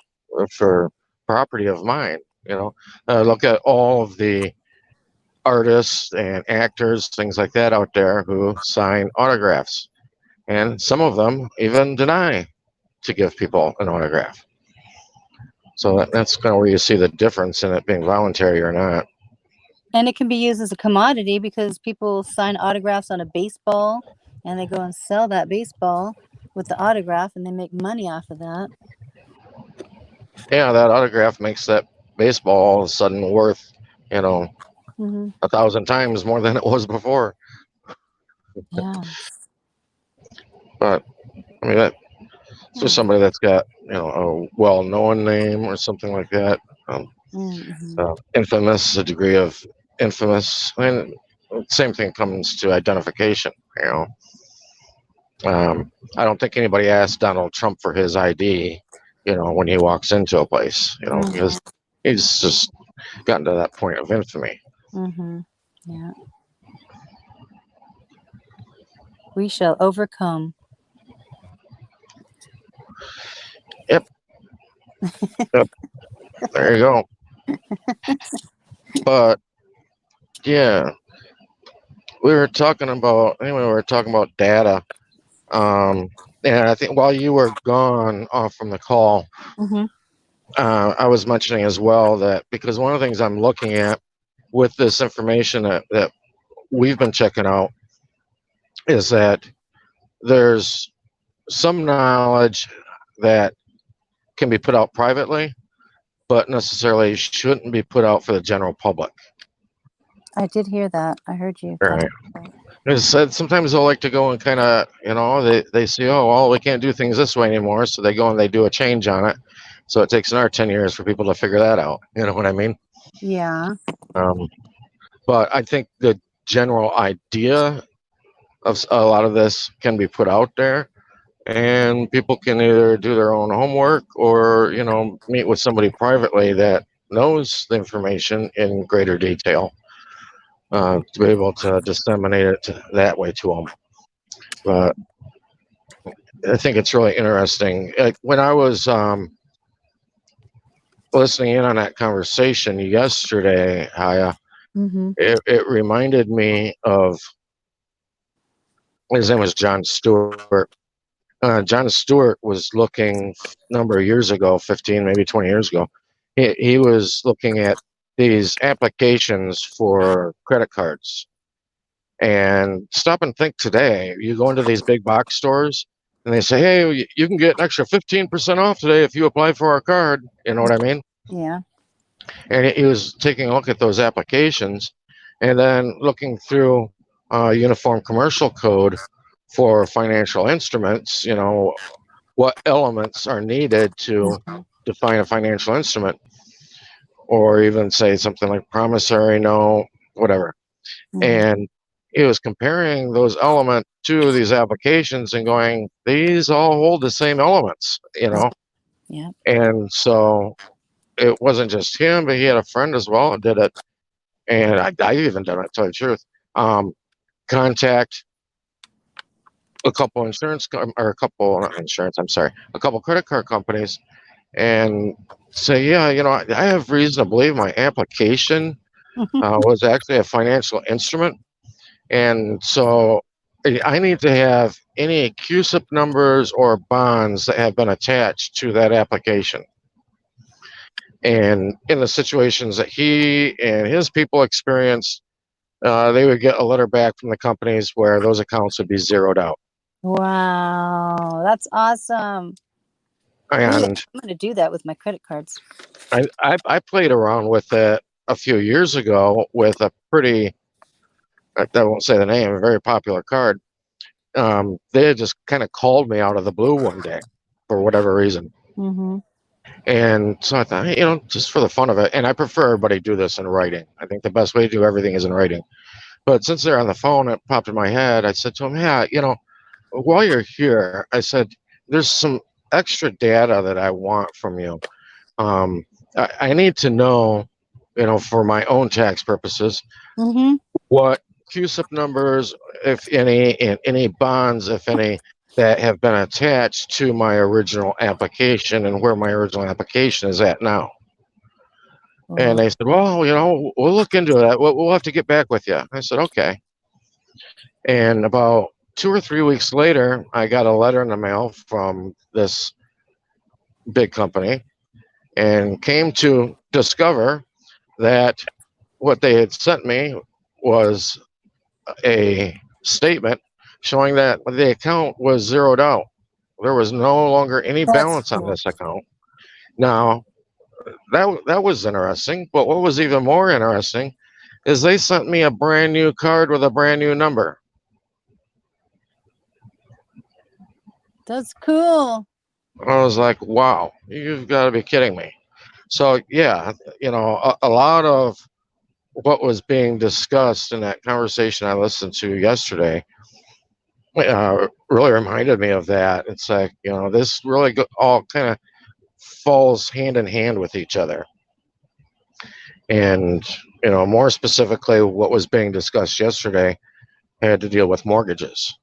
for property of mine. Look at all of the artists and actors, things like that out there who sign autographs, and some of them even deny to give people an autograph. So that's kind of where you see the difference in it being voluntary or not. And it can be used as a commodity because people sign autographs on a baseball and they go and sell that baseball with the autograph and they make money off of that. Yeah, that autograph makes that baseball all of a sudden worth, 1,000 times more than it was before. Yeah. But I mean, that's for somebody that's got, a well-known name or something like that. Infamous, a degree of infamous. I mean, same thing comes to identification. I don't think anybody asked Donald Trump for his ID, when he walks into a place, because he's just gotten to that point of infamy. Yeah. We shall overcome. Yep. There you go. But yeah, we were talking about data. And I think while you were gone off from the call, I was mentioning as well that because one of the things I'm looking at with this information that we've been checking out is that there's some knowledge that can be put out privately, but necessarily shouldn't be put out for the general public. I did hear that. I heard you. Right. As I said, sometimes they'll like to go and kind of, they see, oh, well, we can't do things this way anymore. So they go and they do a change on it. So it takes another 10 years for people to figure that out. You know what I mean? Yeah. But I think the general idea of a lot of this can be put out there, and people can either do their own homework or, meet with somebody privately that knows the information in greater detail to be able to disseminate it that way to them. But I think it's really interesting. When I was listening in on that conversation yesterday, it reminded me of, his name was John Stewart. John Stewart was looking a number of years ago, 15, maybe 20 years ago. He was looking at these applications for credit cards. And stop and think today. You go into these big box stores and they say, hey, you can get an extra 15% off today if you apply for our card. You know what I mean? Yeah. And he was taking a look at those applications and then looking through Uniform Commercial Code for financial instruments, what elements are needed to define a financial instrument, or even say something like promissory note, whatever. And he was comparing those elements to these applications and going, these all hold the same elements, Yeah. And so it wasn't just him, but he had a friend as well and did it. And I even done it, to tell you the truth. Contact a couple a couple credit card companies and say, yeah, I have reason to believe my application was actually a financial instrument. And so I need to have any CUSIP numbers or bonds that have been attached to that application. And in the situations that he and his people experienced, they would get a letter back from the companies where those accounts would be zeroed out. Wow, that's awesome. And I'm going to do that with my credit cards. I played around with it a few years ago with a pretty, I won't say the name, a very popular card. They had just kind of called me out of the blue one day for whatever reason. And so I thought, hey, just for the fun of it, and I prefer everybody do this in writing. I think the best way to do everything is in writing. But since they're on the phone, it popped in my head. I said to them, yeah, while you're here, I said, there's some extra data that I want from you. I need to know, for my own tax purposes, what CUSIP numbers, if any, and any bonds, if any, that have been attached to my original application and where my original application is at now. And they said, well, we'll look into that. We'll have to get back with you. I said, okay. And about 2 or 3 weeks later, I got a letter in the mail from this big company and came to discover that what they had sent me was a statement showing that the account was zeroed out. There was no longer any balance on this account. Now, that was interesting, but what was even more interesting is they sent me a brand new card with a brand new number. That's cool. I was like, wow, you've got to be kidding me. So, yeah, a lot of what was being discussed in that conversation I listened to yesterday really reminded me of that. It's like, this really all kind of falls hand in hand with each other. And, more specifically, what was being discussed yesterday had to deal with mortgages.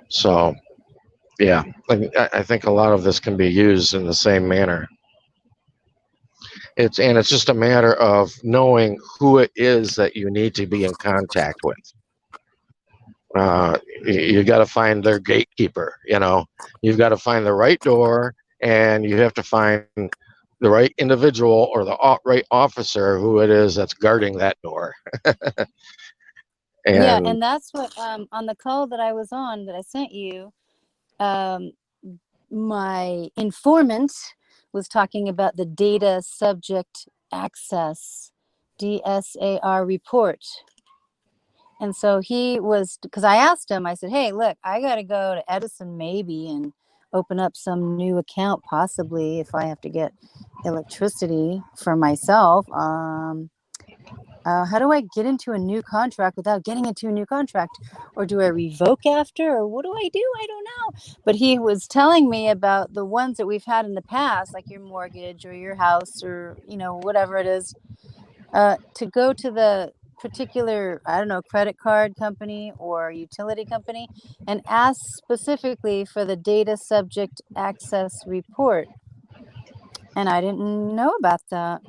So, yeah, I think a lot of this can be used in the same manner. It's just a matter of knowing who it is that you need to be in contact with. You got to find their gatekeeper. You've got to find the right door, and you have to find the right individual or the right officer who it is that's guarding that door. Yeah, And and that's what on the call that I was on that I sent you, um, my informant was talking about the data subject access DSAR report. And so he was, because I asked him, I said, hey, look, I got to go to Edison maybe and open up some new account, possibly if I have to get electricity for myself. How do I get into a new contract without getting into a new contract? Or do I revoke after? Or what do I do? I don't know. But he was telling me about the ones that we've had in the past, like your mortgage or your house or, whatever it is, to go to the particular, I don't know, credit card company or utility company and ask specifically for the data subject access report. And I didn't know about that.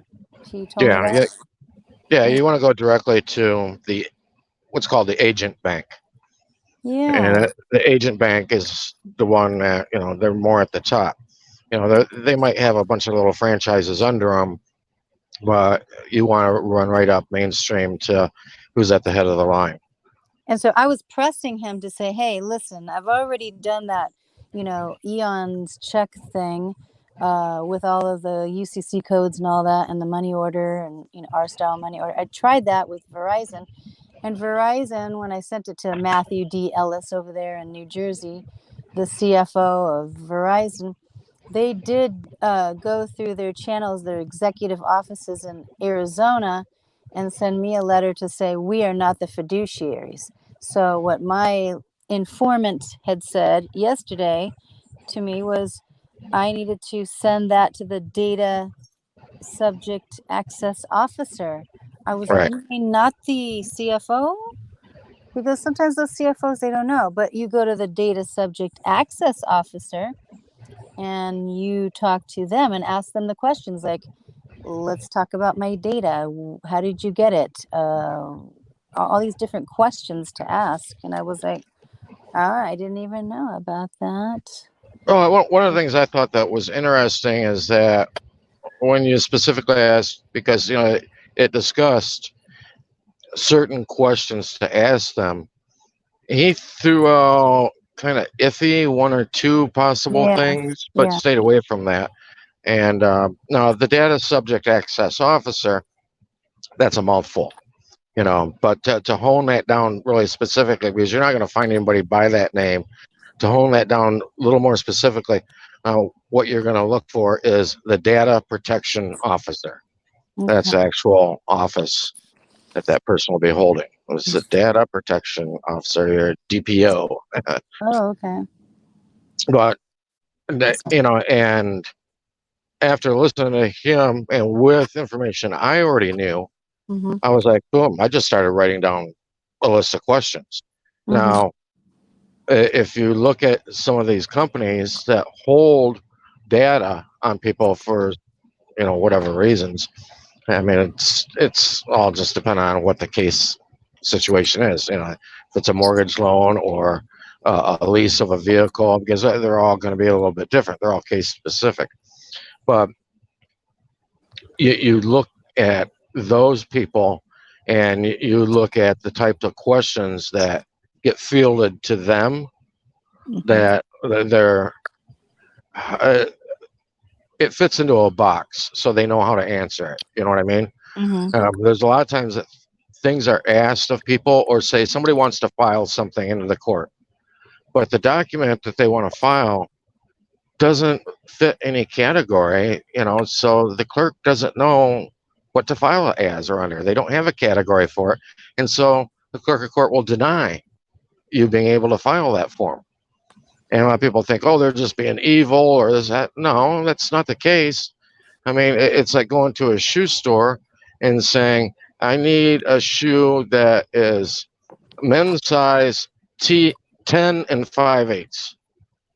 He told me that. yeah, you want to go directly to the what's called the agent bank. Yeah. And the agent bank is the one that, they're more at the top. They might have a bunch of little franchises under them, but you want to run right up mainstream to who's at the head of the line. And so I was pressing him to say, hey, listen, I've already done that, Eon's check thing with all of the UCC codes and all that and the money order and, our style money order. I tried that with Verizon. And Verizon, when I sent it to Matthew D. Ellis over there in New Jersey, the CFO of Verizon, they did go through their channels, their executive offices in Arizona, and send me a letter to say we are not the fiduciaries. So what my informant had said yesterday to me was I needed to send that to the data subject access officer. I was like, Right. you mean not the CFO? Because sometimes those CFOs, they don't know, but you go to the data subject access officer and you talk to them and ask them the questions like, let's talk about my data. How did you get it? All these different questions to ask. And I was like, I didn't even know about that. Well, one of the things I thought that was interesting is that when you specifically asked, because it discussed certain questions to ask them, he threw out kind of iffy one or two possible things, but Yeah. stayed away from that. And now the data subject access officer, that's a mouthful, but to hone that down really specifically, because you're not going to find anybody by that name, to hone that down a little more specifically, what you're going to look for is the data protection officer. Okay. That's the actual office that person will be holding. It's the data protection officer, your DPO. Oh, okay. But and after listening to him and with information I already knew, Mm-hmm. I was like, boom, I just started writing down a list of questions. Mm-hmm. Now, if you look at some of these companies that hold data on people for, whatever reasons, I mean, it's all just depending on what the case situation is. If it's a mortgage loan or a lease of a vehicle, because they're all going to be a little bit different. They're all case specific. But you look at those people and you look at the types of questions that get fielded to them, that they're it fits into a box so they know how to answer it. You know what I mean? There's a lot of times that things are asked of people, or say somebody wants to file something into the court, but the document that they want to file doesn't fit any category, so the clerk doesn't know what to file it as or under. They don't have a category for it. And so the clerk of court will deny you being able to file that form. And a lot of people think, oh, they're just being evil or this, that. No, that's not the case. I mean, it's like going to a shoe store and saying, I need a shoe that is men's size T 10 and 5/8.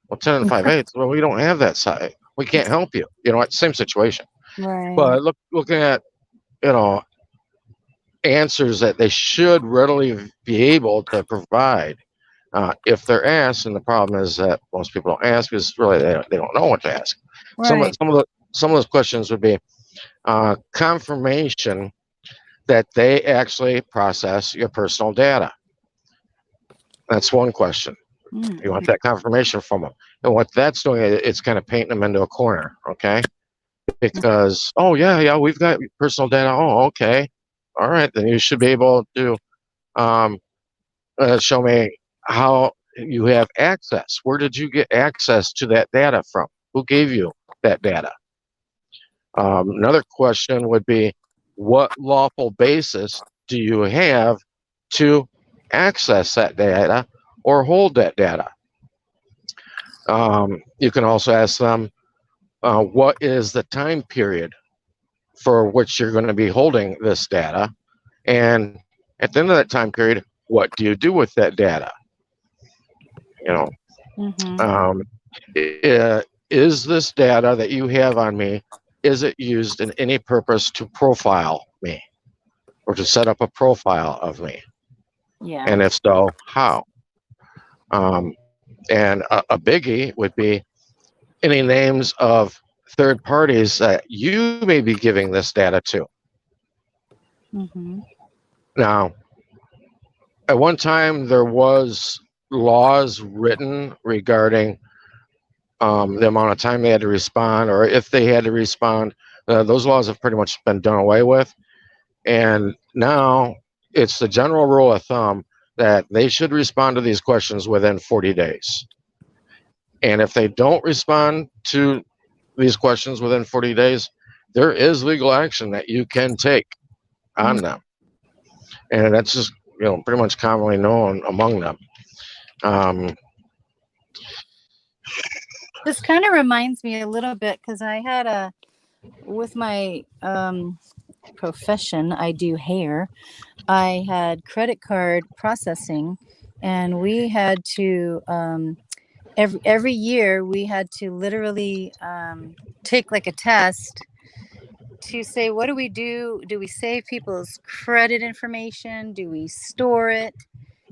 Well, 10 and 5/8. Well, we don't have that size. We can't help you. Same situation. Right. But looking at, answers that they should readily be able to provide if they're asked. And the problem is that most people don't ask because really they don't know what to ask. Right. Some some of those questions would be confirmation that they actually process your personal data. That's one question. You want that confirmation from them. And what that's doing, it's kind of painting them into a corner, okay? Because, oh, yeah, we've got personal data. Oh, okay. All right, then you should be able to show me how you have access. Where did you get access to that data from? Who gave you that data? Another question would be, what lawful basis do you have to access that data or hold that data? You can also ask them, what is the time period for which you're going to be holding this data? And at the end of that time period, what do you do with that data? You know, is this data that you have on me, is it used in any purpose to profile me or to set up a profile of me? Yeah. And if so, how? And a biggie would be any names of third parties that you may be giving this data to. Now, at one time, there was laws written regarding the amount of time they had to respond, or if they had to respond. Those laws have pretty much been done away with. And now it's the general rule of thumb that they should respond to these questions within 40 days. And if they don't respond to these questions within 40 days, there is legal action that you can take on them. And that's just, pretty much commonly known among them. This kind of reminds me a little bit because I had with my profession, I do hair. I had credit card processing, and we had to every year we had to literally take like a test to say, what do we do? Do we save people's credit information? Do we store it?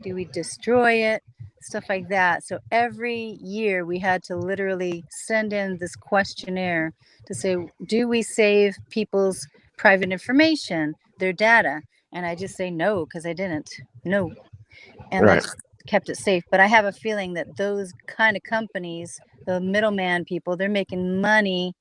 Do we destroy it? Stuff like that. So every year we had to literally send in this questionnaire to say, do we save people's private information, their data? And I just say no, because I didn't. No. And Right. that just kept it safe. But I have a feeling that those kind of companies, the middleman people, they're making money,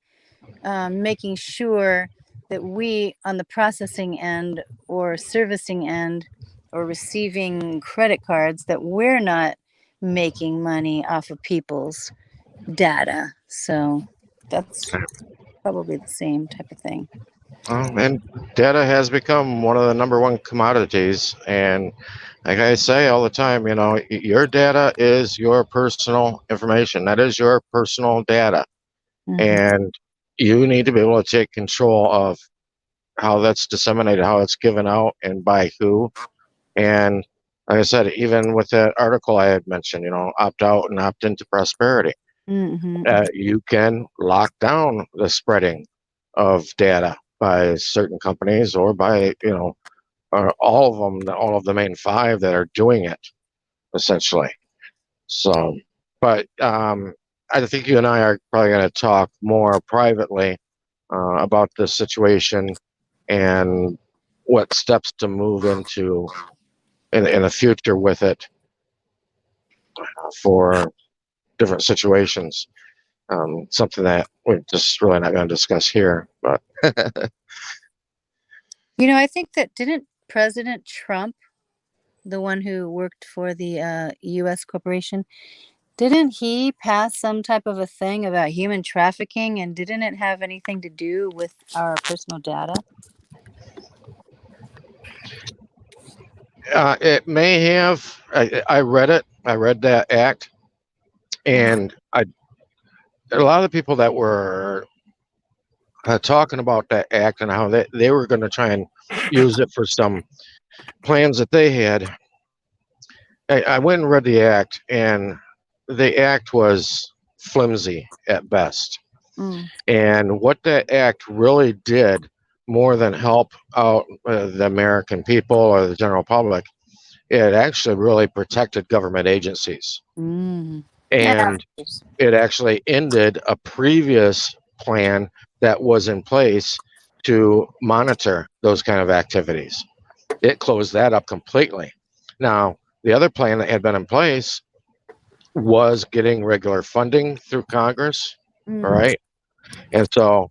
making sure that we on the processing end or servicing end or receiving credit cards, that we're not making money off of people's data. So that's probably the same type of thing. And data has become one of the number one commodities. And like I say all the time, your data is your personal information. That is your personal data. And you need to be able to take control of how that's disseminated, how it's given out, and by who. And like I said, even with that article I had mentioned, opt out and opt into prosperity. You can lock down the spreading of data by certain companies or by, all of them, all of the main five that are doing it, essentially. So, but I think you and I are probably going to talk more privately about this situation and what steps to move into in the future with it for different situations. Something that we're just really not going to discuss here, but I think that didn't President Trump, the one who worked for the U.S. corporation, didn't he pass some type of a thing about human trafficking, and didn't it have anything to do with our personal data? It may have. I read it. I read that act, and a lot of the people that were talking about that act and how they were going to try and use it for some plans that they had. I went and read the act, and the act was flimsy at best. And what that act really did, more than help out the American people or the general public, it actually really protected government agencies. And it actually ended a previous plan that was in place to monitor those kind of activities. It closed that up completely. Now, the other plan that had been in place was getting regular funding through Congress, all Mm. right? And so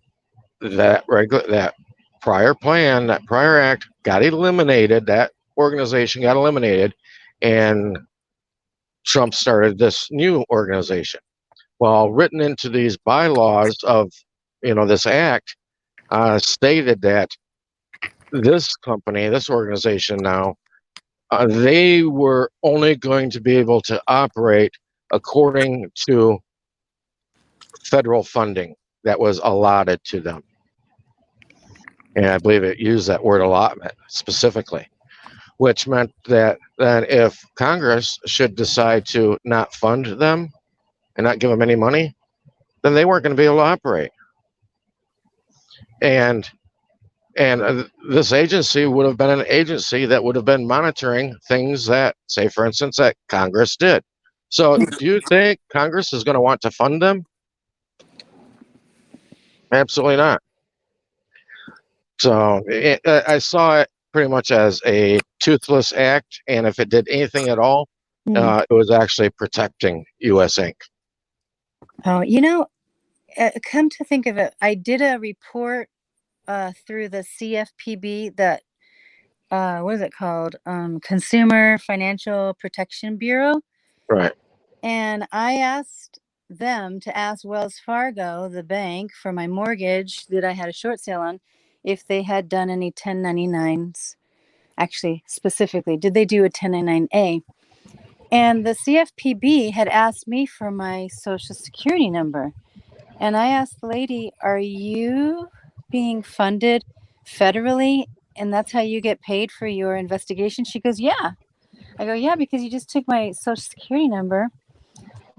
that prior plan, that prior act got eliminated, that organization got eliminated, and Trump started this new organization. Well, written into these bylaws of this act, stated that this company, this organization now, they were only going to be able to operate according to federal funding that was allotted to them. And I believe it used that word allotment specifically, which meant that then if Congress should decide to not fund them and not give them any money, then they weren't going to be able to operate. And this agency would have been an agency that would have been monitoring things that, say, for instance, that Congress did. So do you think Congress is going to want to fund them? Absolutely not. So I saw it pretty much as a toothless act, and if it did anything at all, it was actually protecting U.S. Inc. Oh, come to think of it, I did a report through the CFPB, that what is it called? Consumer Financial Protection Bureau. Right. And I asked them to ask Wells Fargo, the bank, for my mortgage that I had a short sale on, if they had done any 1099s. Actually, specifically, did they do a 1099A? And the CFPB had asked me for my social security number. And I asked the lady, are you being funded federally? And that's how you get paid for your investigation? She goes, yeah. I go, yeah, because you just took my social security number.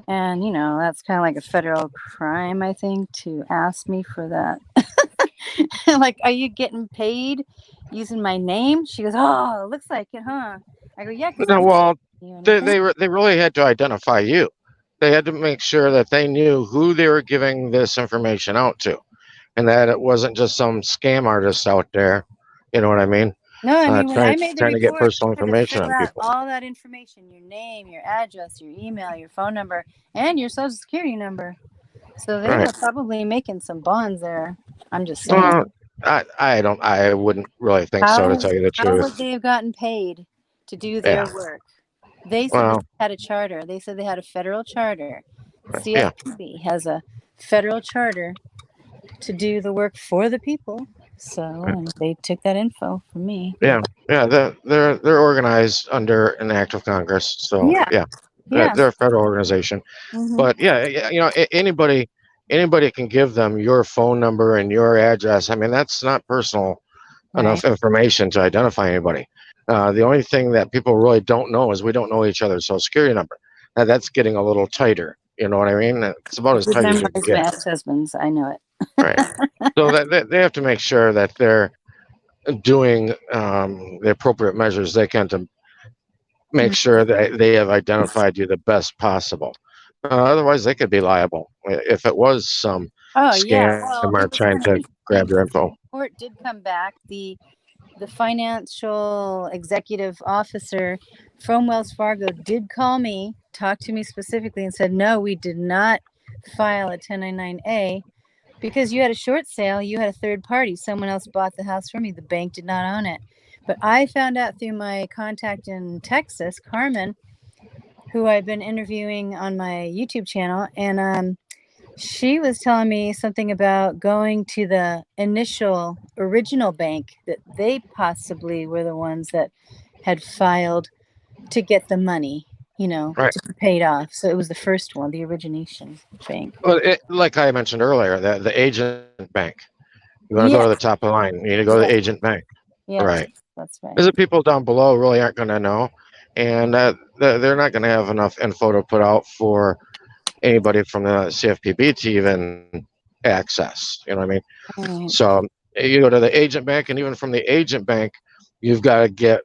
And, that's kind of like a federal crime, I think, to ask me for that. Like, are you getting paid using my name? She goes, oh, looks like it, huh? I go, yeah, because No, well, they really had to identify you. They had to make sure that they knew who they were giving this information out to, and that it wasn't just some scam artist out there. You know what I mean? No, I mean, when I made the trying to get report, personal you had to information fill on out people. all that information: your name, your address, your email, your phone number, and your social security number. So they were probably making some bonds there. I'm just saying. Well, I wouldn't really think so, to tell you the How truth. would they have gotten paid to do their Yeah. work? They said Well, they had a charter. They said they had a federal charter. yeah. CFPB has a federal charter to do the work for the people. So, and they took that info from me. Yeah. They're organized under an act of Congress. So Yeah. they're a federal organization. Mm-hmm. But anybody can give them your phone number and your address. I mean, that's not personal enough information to identify anybody. The only thing that people really don't know is we don't know each other's social security number. Now that's getting a little tighter. You know what I mean? It's about as tight as you can My get. ex-husband's. I know it. Right. So that they have to make sure that they're doing the appropriate measures they can to make sure that they have identified you the best possible. Otherwise, they could be liable if it was some scam or trying to grab your info. The report did come back. The financial executive officer from Wells Fargo did call me, talk to me specifically, and said, no, we did not file a 1099A because you had a short sale. You had a third party. Someone else bought the house from you. The bank did not own it. But I found out through my contact in Texas, Carmen, who I've been interviewing on my YouTube channel, and she was telling me something about going to the original bank that they possibly were the ones that had filed to get the money, to be paid off. So it was the first one, the origination bank. Well, like I mentioned earlier, the agent bank. You want to go to the top of the line. You need to go to the agent bank. Yeah, right. That's right. Because the people down below really aren't going to know, and they're not going to have enough info to put out for anybody from the CFPB to even access. You know what I mean? So you go to the agent bank, and even from the agent bank, you've got to get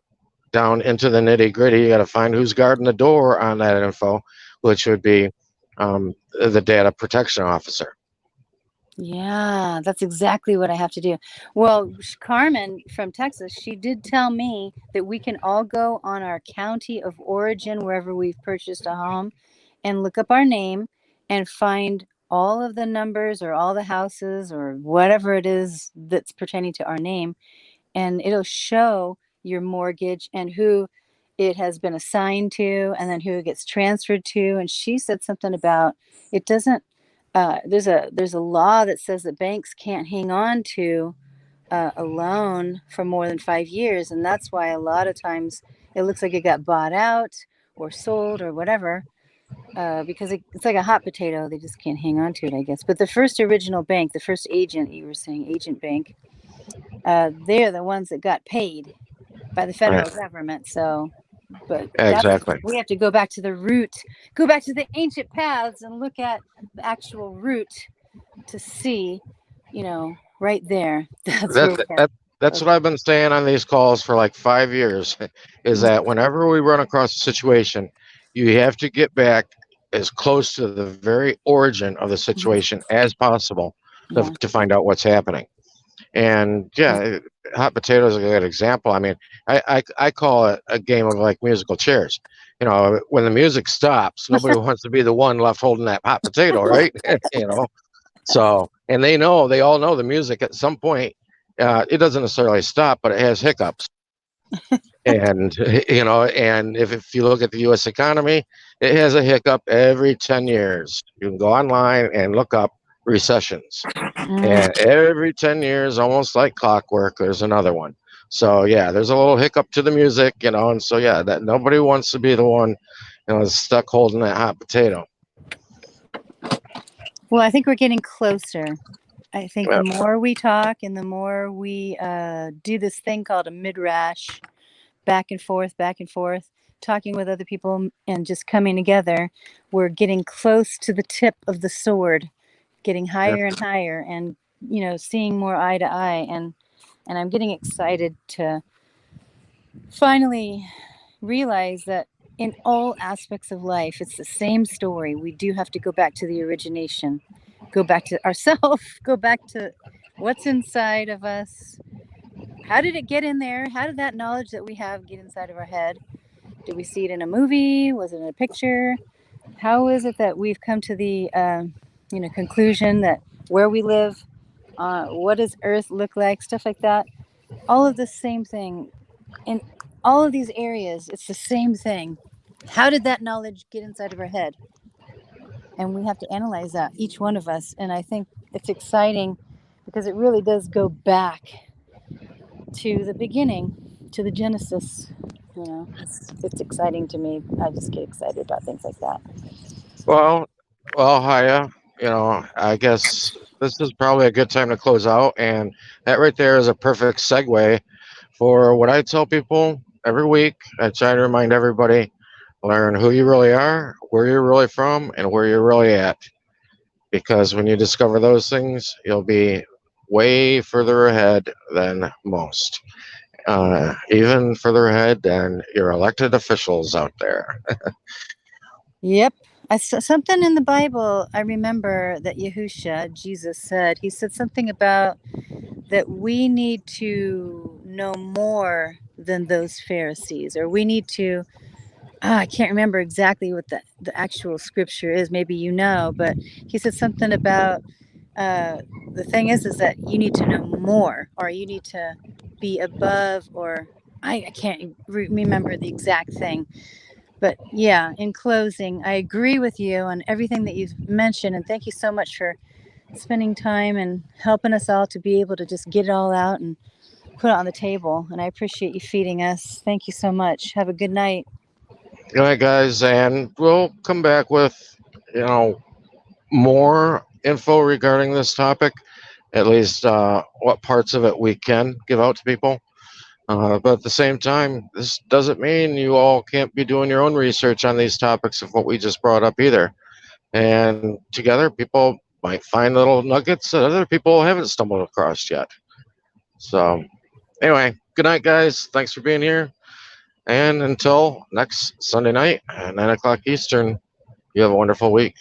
down into the nitty gritty. You got to find who's guarding the door on that info, which would be the data protection officer. Yeah, that's exactly what I have to do. Well, Carmen from Texas, she did tell me that we can all go on our county of origin, wherever we've purchased a home, and look up our name and find all of the numbers or all the houses or whatever it is that's pertaining to our name. And it'll show your mortgage and who it has been assigned to and then who it gets transferred to. And she said something about it doesn't there's a law that says that banks can't hang on to a loan for more than 5 years, and that's why a lot of times it looks like it got bought out or sold or whatever, because it's like a hot potato. They just can't hang on to it, I guess. But the first original bank, the first agent, you were saying agent bank, they're the ones that got paid by the Right. federal government. So, but Exactly. we have to go back to the root, go back to the ancient paths and look at the actual root to see, right there. That's where That's we have. that. That's what I've been saying on these calls for like 5 years. Is that whenever we run across a situation, you have to get back as close to the very origin of the situation as possible Yeah. to find out what's happening. And yeah, hot potatoes is a good example. I mean, I call it a game of like musical chairs. When the music stops, nobody wants to be the one left holding that hot potato, right? you know. So, and they all know the music at some point. It doesn't necessarily stop, but it has hiccups. And and if you look at the U.S. economy, it has a hiccup every 10 years. You can go online and look up recessions, and every 10 years, almost like clockwork, there's another one. So yeah, there's a little hiccup to the music, and so yeah, that nobody wants to be the one, stuck holding that hot potato. Well, I think we're getting closer. I think the Yep. more we talk and the more we do this thing called a midrash, back and forth, talking with other people and just coming together, we're getting close to the tip of the sword, getting Yep. higher and higher, and seeing more eye to eye. And I'm getting excited to finally realize that in all aspects of life, it's the same story. We do have to go back to the origination, go back to ourselves, go back to what's inside of us. How did it get in there? How did that knowledge that we have get inside of our head? Did we see it in a movie? Was it in a picture? How is it that we've come to the conclusion that where we live, what does Earth look like, stuff like that? All of the same thing in all of these areas. It's the same thing. How did that knowledge get inside of our head? And we have to analyze that, each one of us. And I think it's exciting because it really does go back to the beginning, to the Genesis. It's exciting to me. I just get excited about things like that. Well, Haya, I guess this is probably a good time to close out, and that right there is a perfect segue for what I tell people every week. I try to remind everybody: learn who you really are, where you're really from, and where you're really at. Because when you discover those things, you'll be way further ahead than most, even further ahead than your elected officials out there. Yep. I saw something in the Bible. I remember that Yahusha, Jesus said, he said something about that we need to know more than those Pharisees, or we need to, I can't remember exactly what the actual scripture is. Maybe but he said something about the thing is that you need to know more, or you need to be above, or I can't remember the exact thing. But yeah, in closing, I agree with you on everything that you've mentioned. And thank you so much for spending time and helping us all to be able to just get it all out and put it on the table. And I appreciate you feeding us. Thank you so much. Have a good night. Good night, guys, and we'll come back with, more info regarding this topic. At least what parts of it we can give out to people. But at the same time, this doesn't mean you all can't be doing your own research on these topics of what we just brought up either. And together, people might find little nuggets that other people haven't stumbled across yet. So, anyway, good night, guys. Thanks for being here. And until next Sunday night at 9 o'clock Eastern, you have a wonderful week.